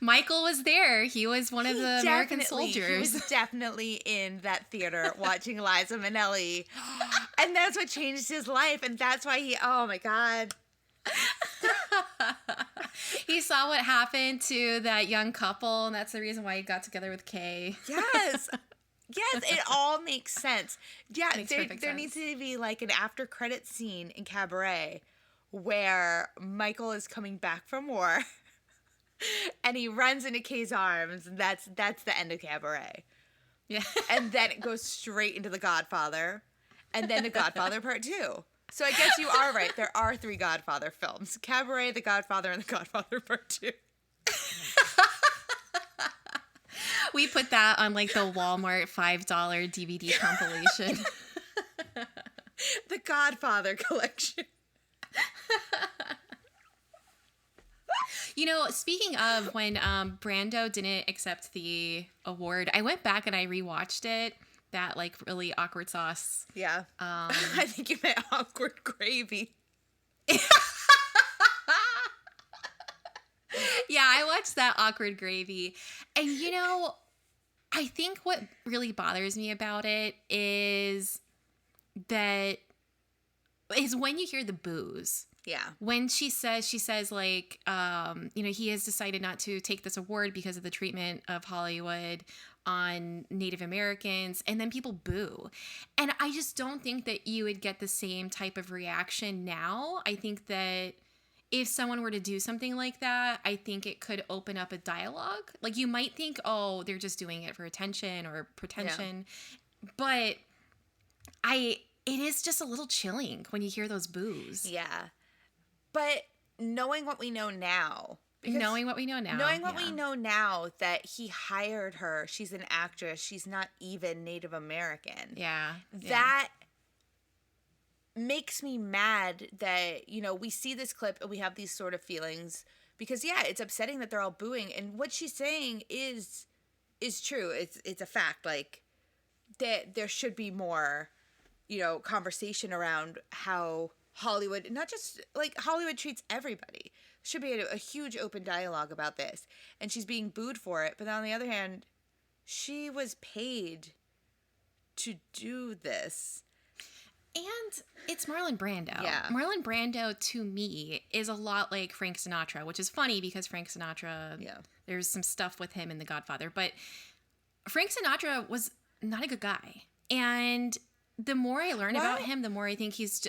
Michael was there. He was one of the American soldiers. He was definitely in that theater watching Liza Minnelli. And that's what changed his life. And that's why oh my God. He saw what happened to that young couple, and that's the reason why he got together with Kay. Yes. Yes, it all makes sense. Yeah, there needs to be like an after credit scene in Cabaret where Michael is coming back from war and he runs into Kay's arms, and that's the end of Cabaret. Yeah. And then it goes straight into The Godfather. And then The Godfather Part 2. So I guess you are right. There are 3 Godfather films. Cabaret, The Godfather, and The Godfather Part 2. We put that on like the Walmart $5 DVD compilation. The Godfather collection. You know, speaking of when Brando didn't accept the award, I went back and I rewatched it. That like really awkward sauce. Yeah. I think you meant awkward gravy. Yeah, I watched that awkward gravy. And you know, I think what really bothers me about it is when you hear the boos. Yeah. When she says like, you know, he has decided not to take this award because of the treatment of Hollywood on Native Americans, and then people boo. And I just don't think that you would get the same type of reaction now. I think that if someone were to do something like that, I think it could open up a dialogue. Like you might think, oh, they're just doing it for attention or pretension. Yeah. But it is just a little chilling when you hear those boos. Yeah. But knowing what we know now. Knowing what we know now that he hired her, she's an actress, she's not even Native American. Yeah. That makes me mad that, you know, we see this clip and we have these sort of feelings because, yeah, it's upsetting that they're all booing. And what she's saying is true. It's a fact. Like, that there should be more, you know, conversation around how Hollywood, not just like Hollywood treats everybody. Should be a huge open dialogue about this. And she's being booed for it. But on the other hand, she was paid to do this. And it's Marlon Brando. Yeah. Marlon Brando, to me, is a lot like Frank Sinatra, which is funny because Frank Sinatra, there's some stuff with him in The Godfather. But Frank Sinatra was not a good guy. And the more I learn about him, the more I think he's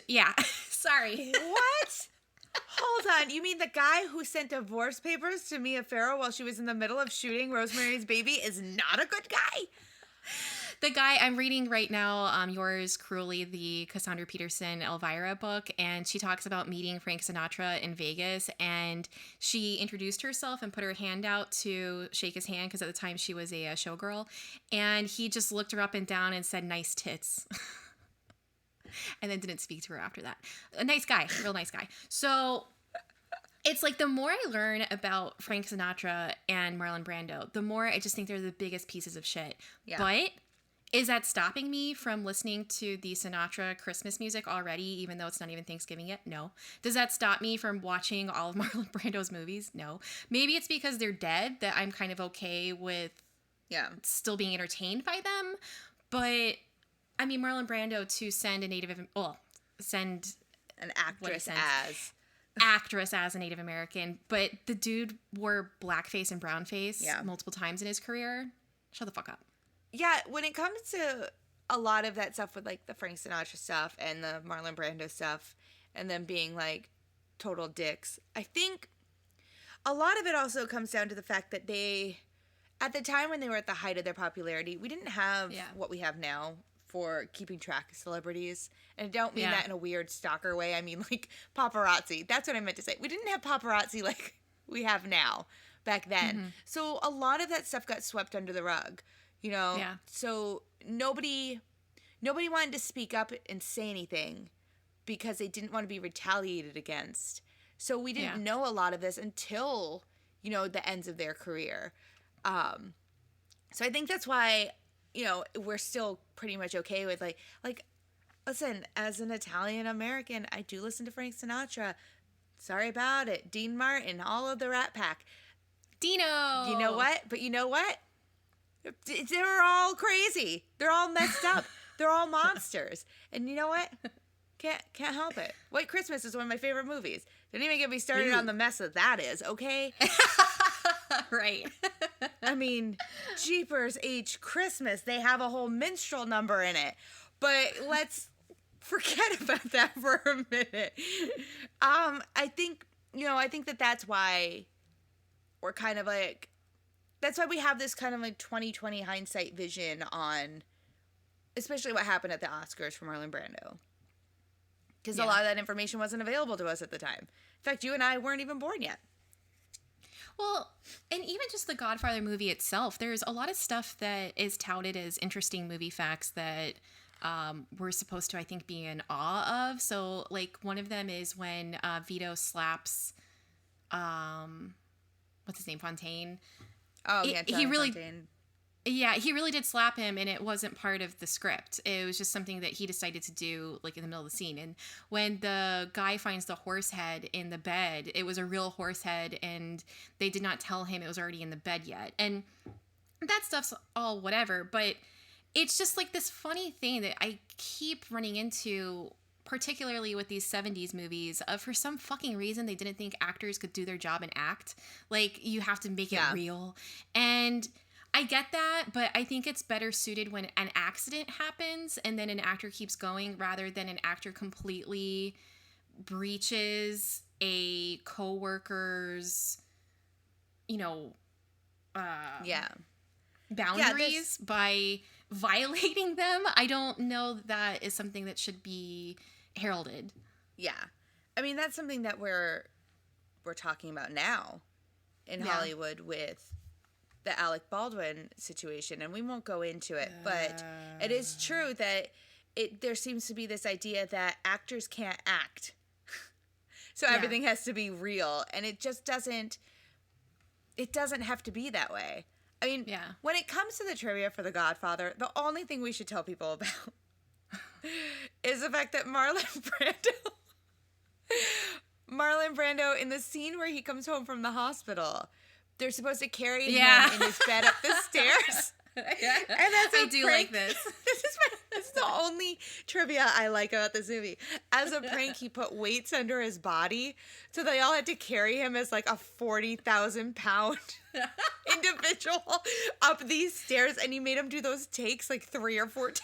sorry. What? Hold on. You mean the guy who sent divorce papers to Mia Farrow while she was in the middle of shooting Rosemary's Baby is not a good guy? The guy I'm reading right now, Yours Cruelly, the Cassandra Peterson Elvira book, and she talks about meeting Frank Sinatra in Vegas, and she introduced herself and put her hand out to shake his hand because at the time she was a showgirl, and he just looked her up and down and said, "Nice tits." And then didn't speak to her after that. A nice guy, real nice guy. So it's like the more I learn about Frank Sinatra and Marlon Brando, the more I just think they're the biggest pieces of shit. Yeah. But is that stopping me from listening to the Sinatra Christmas music already, even though it's not even Thanksgiving yet? No. Does that stop me from watching all of Marlon Brando's movies? No. Maybe it's because they're dead that I'm kind of okay with still being entertained by them. But I mean, Marlon Brando to send an actress as a Native American, but the dude wore blackface and brownface multiple times in his career. Shut the fuck up. Yeah, when it comes to a lot of that stuff with like the Frank Sinatra stuff and the Marlon Brando stuff and them being like total dicks, I think a lot of it also comes down to the fact that they, at the time when they were at the height of their popularity, we didn't have what we have now for keeping track of celebrities. And I don't mean that in a weird stalker way. I mean like paparazzi. That's what I meant to say. We didn't have paparazzi like we have now back then. Mm-hmm. So a lot of that stuff got swept under the rug, you know? Yeah. So nobody wanted to speak up and say anything because they didn't want to be retaliated against. So we didn't know a lot of this until, you know, the ends of their career. So I think that's why, you know, we're still pretty much okay with like, listen, as an Italian American, I do listen to Frank Sinatra. Sorry about it. Dean Martin, all of the Rat Pack. Dino. You know what? But you know what? They're all crazy. They're all messed up. They're all monsters. And you know what? Can't help it. White Christmas is one of my favorite movies. Don't even get me started on the mess that is, okay? Right. I mean, Jeepers H. Christmas. They have a whole minstrel number in it. But let's forget about that for a minute. I think that that's why we're kind of like, that's why we have this kind of like 2020 hindsight vision on, especially what happened at the Oscars for Marlon Brando. Because a lot of that information wasn't available to us at the time. In fact, you and I weren't even born yet. Well, and even just the Godfather movie itself, there's a lot of stuff that is touted as interesting movie facts that we're supposed to, I think, be in awe of. So, like, one of them is when Vito slaps, what's his name, Fontaine? Oh, yeah, he really, Fontaine. Yeah, he really did slap him, and it wasn't part of the script. It was just something that he decided to do, like, in the middle of the scene. And when the guy finds the horse head in the bed, it was a real horse head, and they did not tell him it was already in the bed yet. And that stuff's all whatever, but it's just, like, this funny thing that I keep running into, particularly with these 70s movies, for some fucking reason they didn't think actors could do their job and act. Like, you have to make it real. And I get that, but I think it's better suited when an accident happens and then an actor keeps going rather than an actor completely breaches a coworker's, boundaries by violating them. I don't know that is something that should be heralded. Yeah. I mean, that's something that we're talking about now in Hollywood with the Alec Baldwin situation, and we won't go into it, but it is true that there seems to be this idea that actors can't act. So everything has to be real, and it just doesn't have to be that way. I mean, when it comes to the trivia for The Godfather, the only thing we should tell people about is the fact that Marlon Brando, in the scene where he comes home from the hospital, they're supposed to carry him in his bed up the stairs. And that's I do like this. This is the only trivia I like about this movie. As a prank, he put weights under his body, so they all had to carry him as like a 40,000-pound individual up these stairs, and he made him do those takes like 3 or 4 times.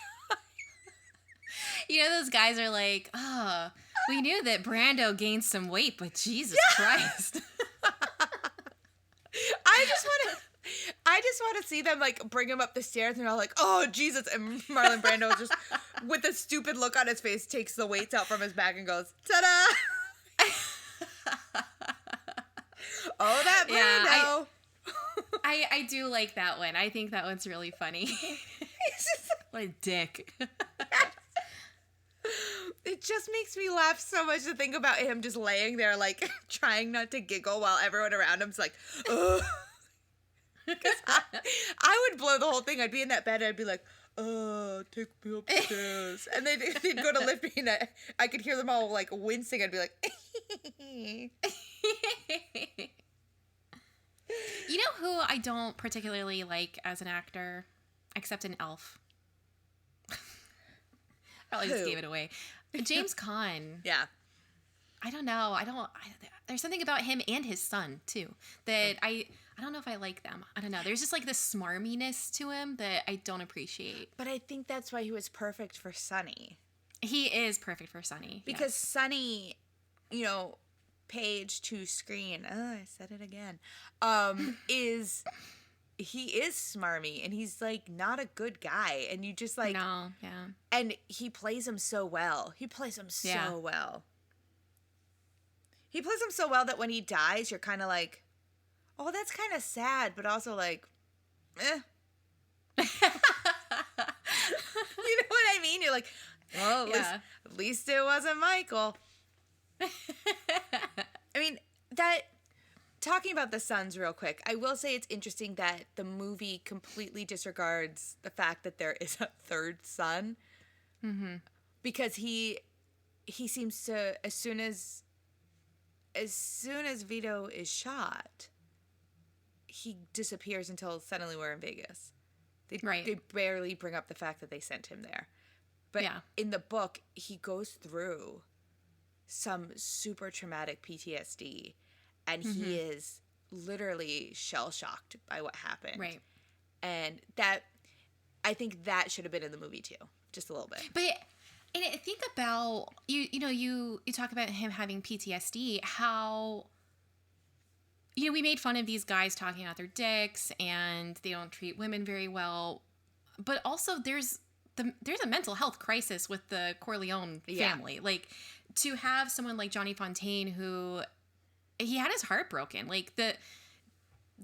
You know, those guys are like, oh, we knew that Brando gained some weight, but Jesus Christ. I just want to see them like bring him up the stairs and they're all like, oh Jesus, and Marlon Brando just with a stupid look on his face takes the weights out from his back and goes, ta-da! Oh, that Brando! I do like that one. I think that one's really funny. What a dick. It just makes me laugh so much to think about him just laying there like trying not to giggle while everyone around him's like, ugh. I would blow the whole thing. I'd be in that bed and I'd be like, take me upstairs. And they'd go to lift me and I could hear them all like wincing. I'd be like, You know who I don't particularly like as an actor, except an elf? I just gave it away. James Caan. Yeah. I don't know. There's something about him and his son, too, that I don't know if I like them. I don't know. There's just like this smarminess to him that I don't appreciate. But I think that's why he was perfect for Sonny. He is perfect for Sonny. Because Sonny, page to screen, I said it again, he is smarmy and he's like not a good guy, and you just like and he plays him so well. He plays him so well. He plays him so well that when he dies, you're kind of like, oh, that's kind of sad, but also like, eh. You know what I mean? You're like, well, at least it wasn't Michael. I mean, talking about the sons real quick, I will say it's interesting that the movie completely disregards the fact that there is a third son. Mm-hmm. Because he seems to, as soon as Vito is shot, he disappears until suddenly we're in Vegas. They barely bring up the fact that they sent him there. But in the book, he goes through some super traumatic PTSD, and he is literally shell-shocked by what happened. Right. And I think that should have been in the movie too, just a little bit. But and I think about you talk about him having PTSD, how we made fun of these guys talking about their dicks and they don't treat women very well. But also there's a mental health crisis with the Corleone family. Yeah. Like, to have someone like Johnny Fontaine, who he had his heart broken. Like,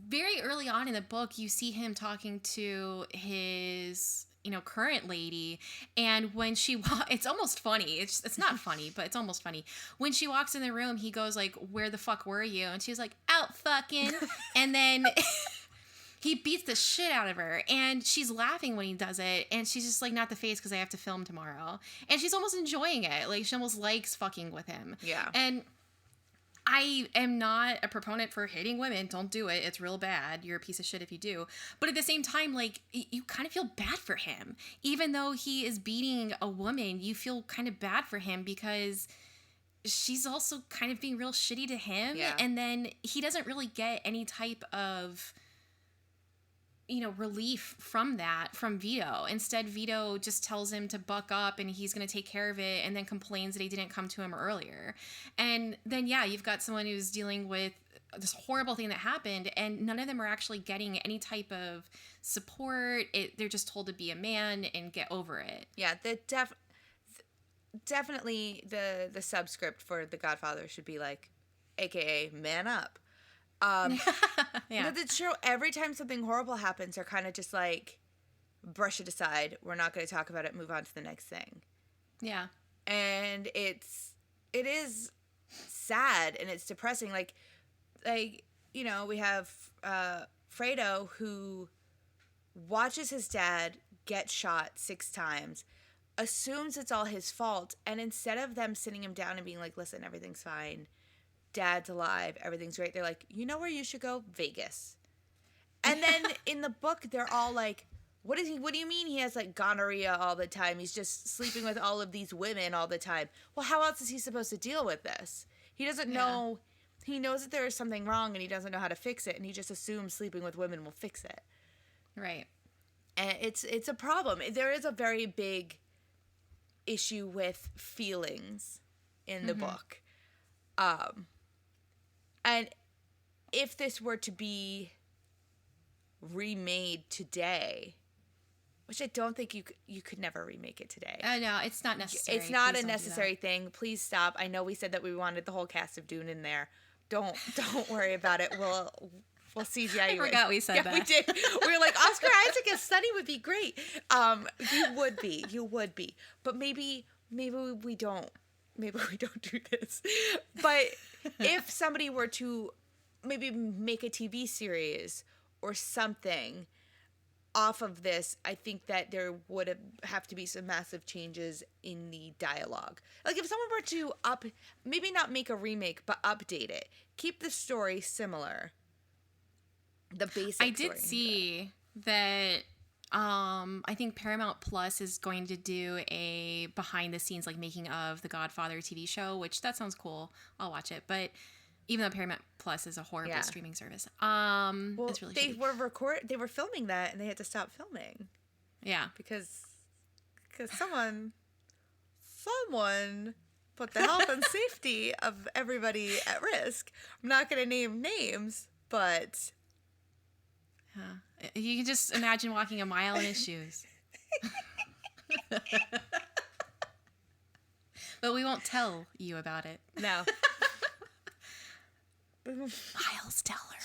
very early on in the book, you see him talking to his, current lady. And when she it's almost funny. It's not funny, but it's almost funny. When she walks in the room, he goes like, "Where the fuck were you?" And she's like, "Out fucking." And then he beats the shit out of her, and she's laughing when he does it, and she's just like, "Not the face, because I have to film tomorrow." And she's almost enjoying it. Like, she almost likes fucking with him. Yeah. And I am not a proponent for hitting women. Don't do it. It's real bad. You're a piece of shit if you do. But at the same time, like, you kind of feel bad for him. Even though he is beating a woman, you feel kind of bad for him because she's also kind of being real shitty to him. Yeah. And then he doesn't really get any type of, relief from Vito. Instead, Vito just tells him to buck up and he's going to take care of it, and then complains that he didn't come to him earlier. And then, you've got someone who's dealing with this horrible thing that happened, and none of them are actually getting any type of support. They're just told to be a man and get over it. Yeah, definitely the subscript for The Godfather should be like, AKA, man up. Yeah. But it's true. Every time something horrible happens, they're kind of just like, brush it aside. We're not going to talk about it. Move on to the next thing. Yeah. And it is sad and it's depressing. Like we have Fredo, who watches his dad get shot 6 times, assumes it's all his fault, and instead of them sitting him down and being like, "Listen, everything's fine. Dad's alive. Everything's great." They're like, "You know where you should go? Vegas." And then in the book, they're all like, what do you mean he has like gonorrhea all the time? He's just sleeping with all of these women all the time. Well, how else is he supposed to deal with this? He doesn't know. He knows that there is something wrong and he doesn't know how to fix it. And he just assumes sleeping with women will fix it. Right. And it's a problem. There is a very big issue with feelings in the book. And if this were to be remade today, which I don't think you could never remake it today. No, it's not necessary. It's not a necessary thing. Please stop. I know we said that we wanted the whole cast of Dune in there. Don't worry about it. We'll CGI you. I forgot we said that. We did. We were like, Oscar Isaac as Sonny would be great. You would be. But maybe we don't. Maybe we don't do this. But if somebody were to maybe make a TV series or something off of this, I think that there would have to be some massive changes in the dialogue. Like, if someone were to maybe not make a remake, but update it, keep the story similar. The basic I did see that I think Paramount Plus is going to do a behind the scenes, like, making of the Godfather TV show, which that sounds cool. I'll watch it. But even though Paramount Plus is a horrible streaming service, it's really shitty. They were filming that and they had to stop filming. Yeah, because someone put the health and safety of everybody at risk. I'm not going to name names, but you can just imagine walking a mile in his shoes. But we won't tell you about it. No. Miles, tell her.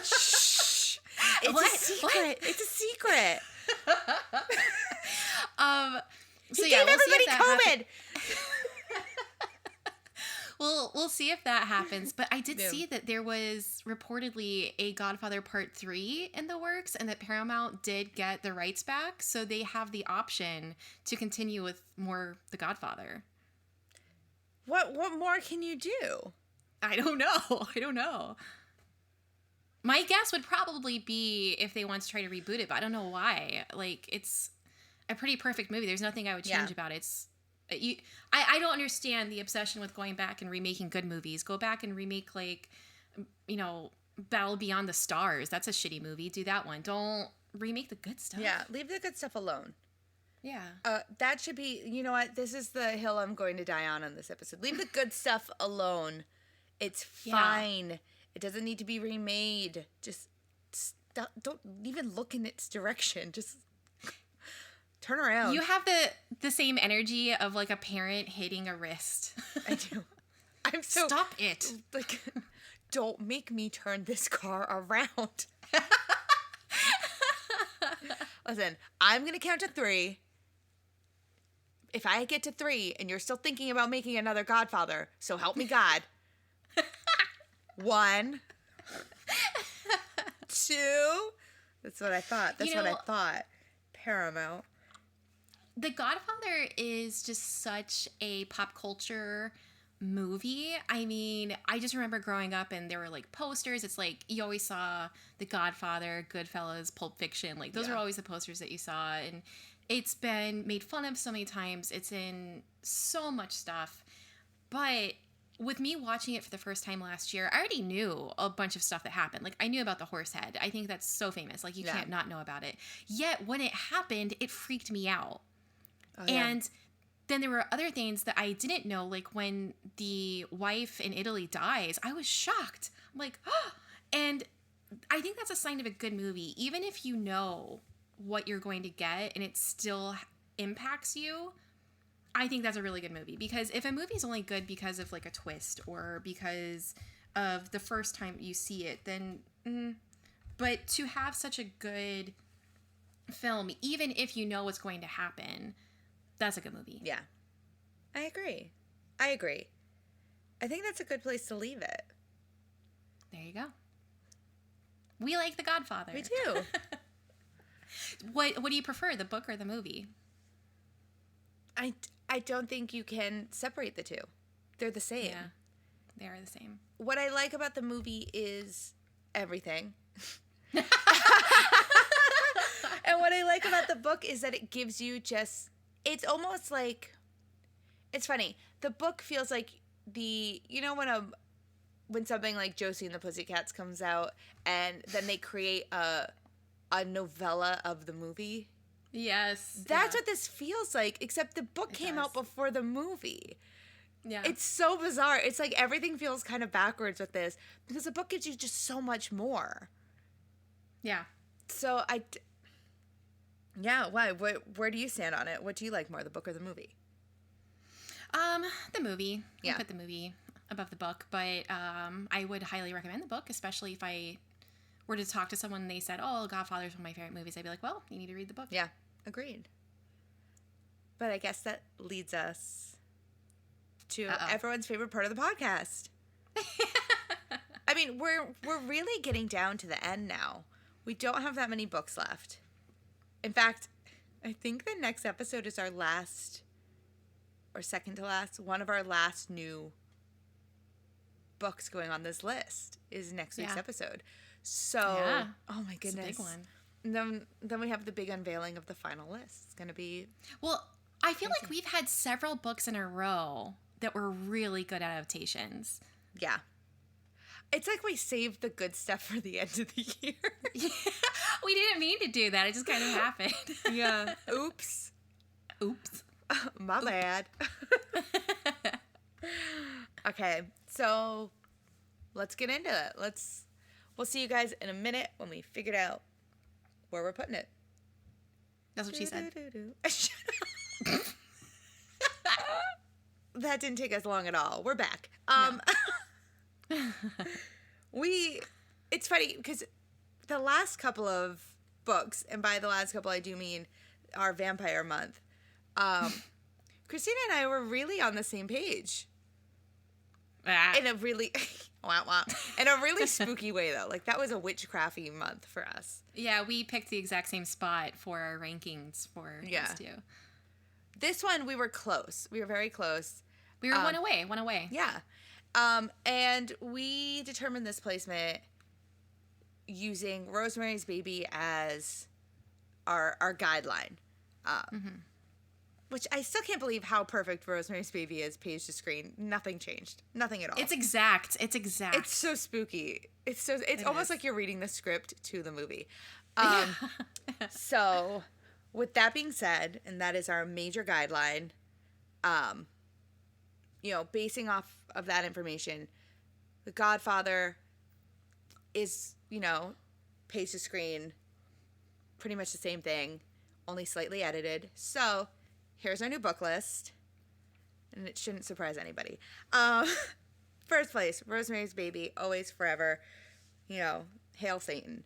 Shh. It's a secret. What? It's a secret. So he gave everybody COVID. We'll see if that happens. But I did see that there was reportedly a Godfather Part 3 in the works, and that Paramount did get the rights back, so they have the option to continue with more The Godfather. What more can you do? I don't know. My guess would probably be if they want to try to reboot it, but I don't know why. Like, it's a pretty perfect movie. There's nothing I would change about it. I don't understand the obsession with going back and remaking good movies. Go back and remake, like, Battle Beyond the Stars. That's a shitty movie. Do that one. Don't remake the good stuff. Yeah, leave the good stuff alone. Yeah. That should be, you know what? This is the hill I'm going to die on this episode. Leave the good stuff alone. It's fine. It doesn't need to be remade. Just don't even look in its direction. Just turn around. You have the same energy of like a parent hitting a wrist. I do. I'm so Stop it. Like, don't make me turn this car around. Listen, I'm going to count to 3. If I get to 3 and you're still thinking about making another Godfather, so help me God. 1, 2. That's what I thought. That's what I thought. Paramount. The Godfather is just such a pop culture movie. I mean, I just remember growing up and there were like posters. It's like you always saw The Godfather, Goodfellas, Pulp Fiction. Like those are always the posters that you saw. And it's been made fun of so many times. It's in so much stuff. But with me watching it for the first time last year, I already knew a bunch of stuff that happened. Like I knew about the horse head. I think that's so famous. Like you can't not know about it. Yet when it happened, it freaked me out. Oh, yeah. And then there were other things that I didn't know, like when the wife in Italy dies, I was shocked. I'm like, oh! And I think that's a sign of a good movie. Even if you know what you're going to get and it still impacts you, I think that's a really good movie. Because if a movie is only good because of like a twist or because of the first time you see it, then, but to have such a good film, even if you know what's going to happen, that's a good movie. Yeah. I agree. I think that's a good place to leave it. There you go. We like The Godfather. We do. What do you prefer, the book or the movie? I don't think you can separate the two. They're the same. Yeah, they are the same. What I like about the movie is everything. And what I like about the book is that it gives you just... It's almost like, it's funny. The book feels like when something like Josie and the Pussycats comes out and then they create a novella of the movie. Yes. That's what this feels like, except the book came out before the movie. Yeah. It's so bizarre. It's like everything feels kind of backwards with this because the book gives you just so much more. Yeah. So yeah, why? Where do you stand on it? What do you like more, the book or the movie? The movie. Yeah. I put the movie above the book, but I would highly recommend the book, especially if I were to talk to someone and they said, "Oh, Godfather is one of my favorite movies." I'd be like, "Well, you need to read the book." Yeah, agreed. But I guess that leads us to everyone's favorite part of the podcast. I mean, we're really getting down to the end now. We don't have that many books left. In fact, I think the next episode is our last, or second to last, one of our last new books going on this list is next week's episode. So, oh my goodness. It's a big one. Then we have the big unveiling of the final list. It's going to be... Well, I feel like we've had several books in a row that were really good adaptations. Yeah. It's like we saved the good stuff for the end of the year. Yeah, we didn't mean to do that. It just kind of happened. Yeah. Oops. My bad. Okay, so let's get into it. We'll see you guys in a minute when we figured out where we're putting it. That's what she said. That didn't take us long at all. We're back. No. It's funny because the last couple of books, and by the last couple I do mean our vampire month, Kristina and I were really on the same page. In a really spooky way though. Like that was a witchcrafty month for us. Yeah, we picked the exact same spot for our rankings for these two. This one we were close. We were very close. We were one away. Yeah. And we determined this placement using Rosemary's Baby as our guideline. Which I still can't believe how perfect Rosemary's Baby is page to screen. Nothing changed. Nothing at all. It's exact. It's so spooky. It's almost like you're reading the script to the movie. So with that being said, and that is our major guideline, basing off of that information, The Godfather is, page to screen, pretty much the same thing, only slightly edited. So here's our new book list, and it shouldn't surprise anybody. First place, Rosemary's Baby, Always Forever. Hail Satan.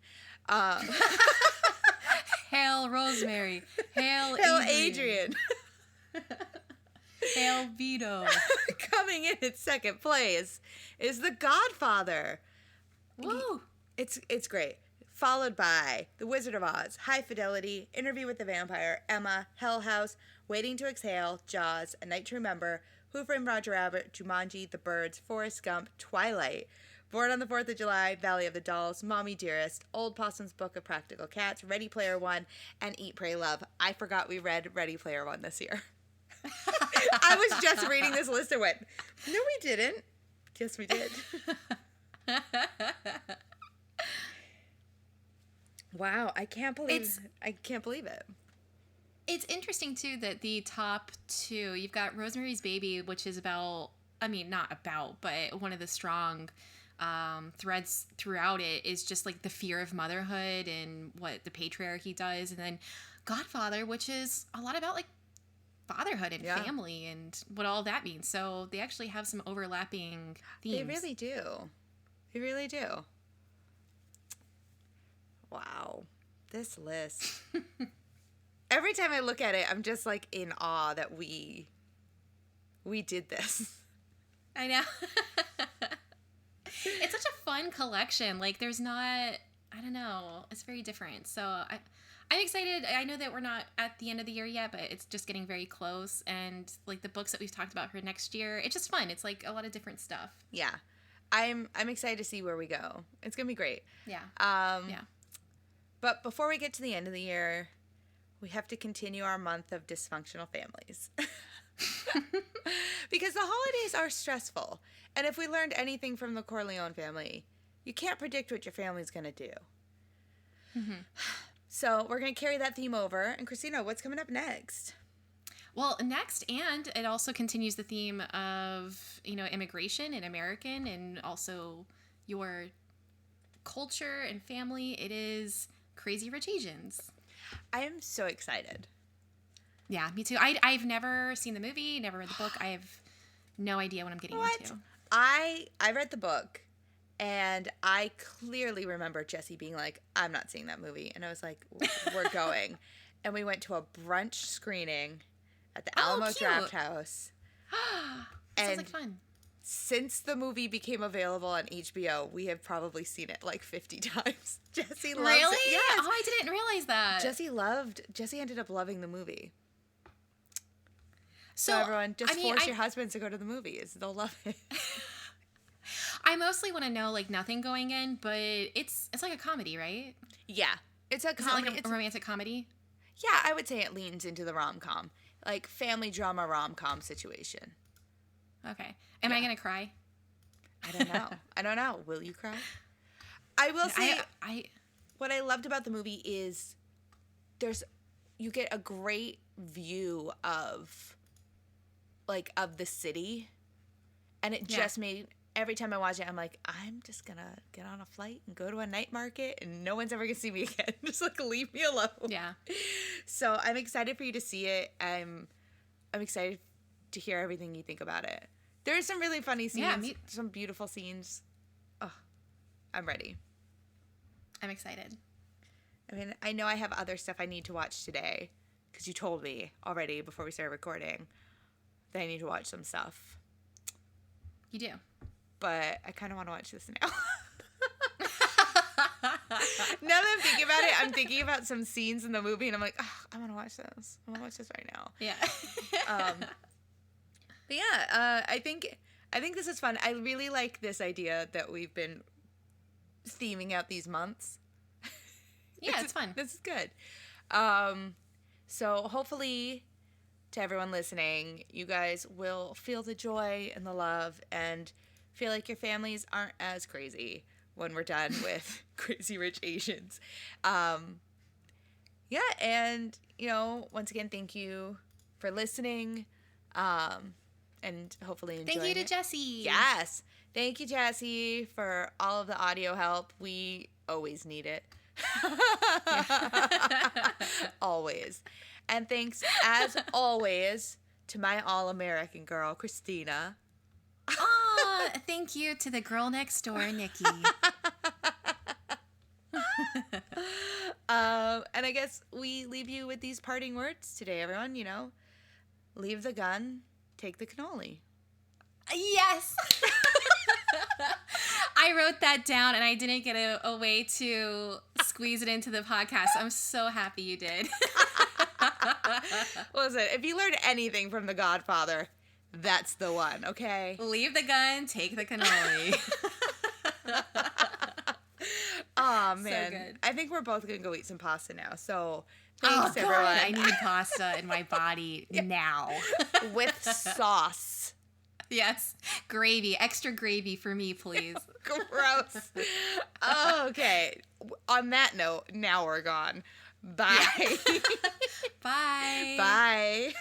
Hail Rosemary. Hail Adrian. Hail Vito. Coming in at second place is The Godfather. Woo! It's great. Followed by The Wizard of Oz, High Fidelity, Interview with the Vampire, Emma, Hell House, Waiting to Exhale, Jaws, A Night to Remember, Who Framed Roger Rabbit, Jumanji, The Birds, Forrest Gump, Twilight, Born on the 4th of July, Valley of the Dolls, Mommy Dearest, Old Possum's Book of Practical Cats, Ready Player One, and Eat, Pray, Love. I forgot we read Ready Player One this year. I was just reading this list and went, no, we didn't. Yes, we did. Wow, I can't believe it. It's interesting too that the top two, you've got Rosemary's Baby, which is not about, but one of the strong threads throughout it is just like the fear of motherhood and what the patriarchy does, and then Godfather, which is a lot about like fatherhood and family and what all that means. So they actually have some overlapping themes. They really do. They really do. Wow. This list. Every time I look at it, I'm just like in awe that we did this. I know. It's such a fun collection. Like there's not, I don't know, it's very different. So I'm excited. I know that we're not at the end of the year yet, but it's just getting very close. And like the books that we've talked about for next year, it's just fun. It's like a lot of different stuff. Yeah. I'm excited to see where we go. It's going to be great. Yeah. Yeah. But before we get to the end of the year, we have to continue our month of dysfunctional families. Because the holidays are stressful. And if we learned anything from the Corleone family, you can't predict what your family's going to do. Mm-hmm. So we're going to carry that theme over. And Kristina, what's coming up next? Well, next, and it also continues the theme of, immigration and American and also your culture and family. It is Crazy Rich Asians. I am so excited. Yeah, me too. I've never seen the movie, never read the book. I have no idea what I'm getting into. I read the book, and I clearly remember Jesse being like, I'm not seeing that movie. And I was like, we're going. And we went to a brunch screening at the Alamo Draft House. Sounds like fun. Since the movie became available on HBO, we have probably seen it like 50 times. Jesse loves really? it. Yes. Oh, I didn't realize that. Jesse ended up loving the movie. So everyone, force your husbands to go to the movies. They'll love it. I mostly want to know like nothing going in, but it's like a comedy, right? Yeah. It's a comedy. Is it like a romantic comedy? Yeah, I would say it leans into the rom-com. Like family drama rom-com situation. Okay. Am I going to cry? I don't know. Will you cry? I will say what I loved about the movie is you get a great view of the city, and it just made, every time I watch it, I'm like, I'm just gonna get on a flight and go to a night market and no one's ever gonna see me again. Just like leave me alone. Yeah. So I'm excited for you to see it. I'm excited to hear everything you think about it. There's some really funny scenes, some beautiful scenes. Oh, I'm ready. I'm excited. I mean, I know I have other stuff I need to watch today because you told me already before we started recording that I need to watch some stuff. You do. But I kind of want to watch this now. Now that I'm thinking about it, I'm thinking about some scenes in the movie and I'm like, oh, I want to watch this. I want to watch this right now. Yeah. But yeah, I think this is fun. I really like this idea that we've been theming out these months. Yeah, it's fun. This is good. So hopefully, to everyone listening, you guys will feel the joy and the love and feel like your families aren't as crazy when we're done with Crazy Rich Asians. Yeah, and, once again, thank you for listening. And hopefully enjoying it. Thank you to Jesse. Yes. Thank you, Jessie, for all of the audio help. We always need it. Always. And thanks, as always, to my all-American girl, Kristina. Aw, thank you to the girl next door, Nikki. And I guess we leave you with these parting words today, everyone. You know, leave the gun, take the cannoli. Yes. I wrote that down and I didn't get a way to squeeze it into the podcast. I'm so happy you did. Listen, if you learned anything from The Godfather, that's the one, okay? Leave the gun, take the cannoli. Oh, man. So good. I think we're both going to go eat some pasta now. So, thanks, God, everyone. I need pasta in my body now. With sauce. Yes. Gravy. Extra gravy for me, please. Gross. Okay. On that note, now we're gone. Bye. Bye. Bye.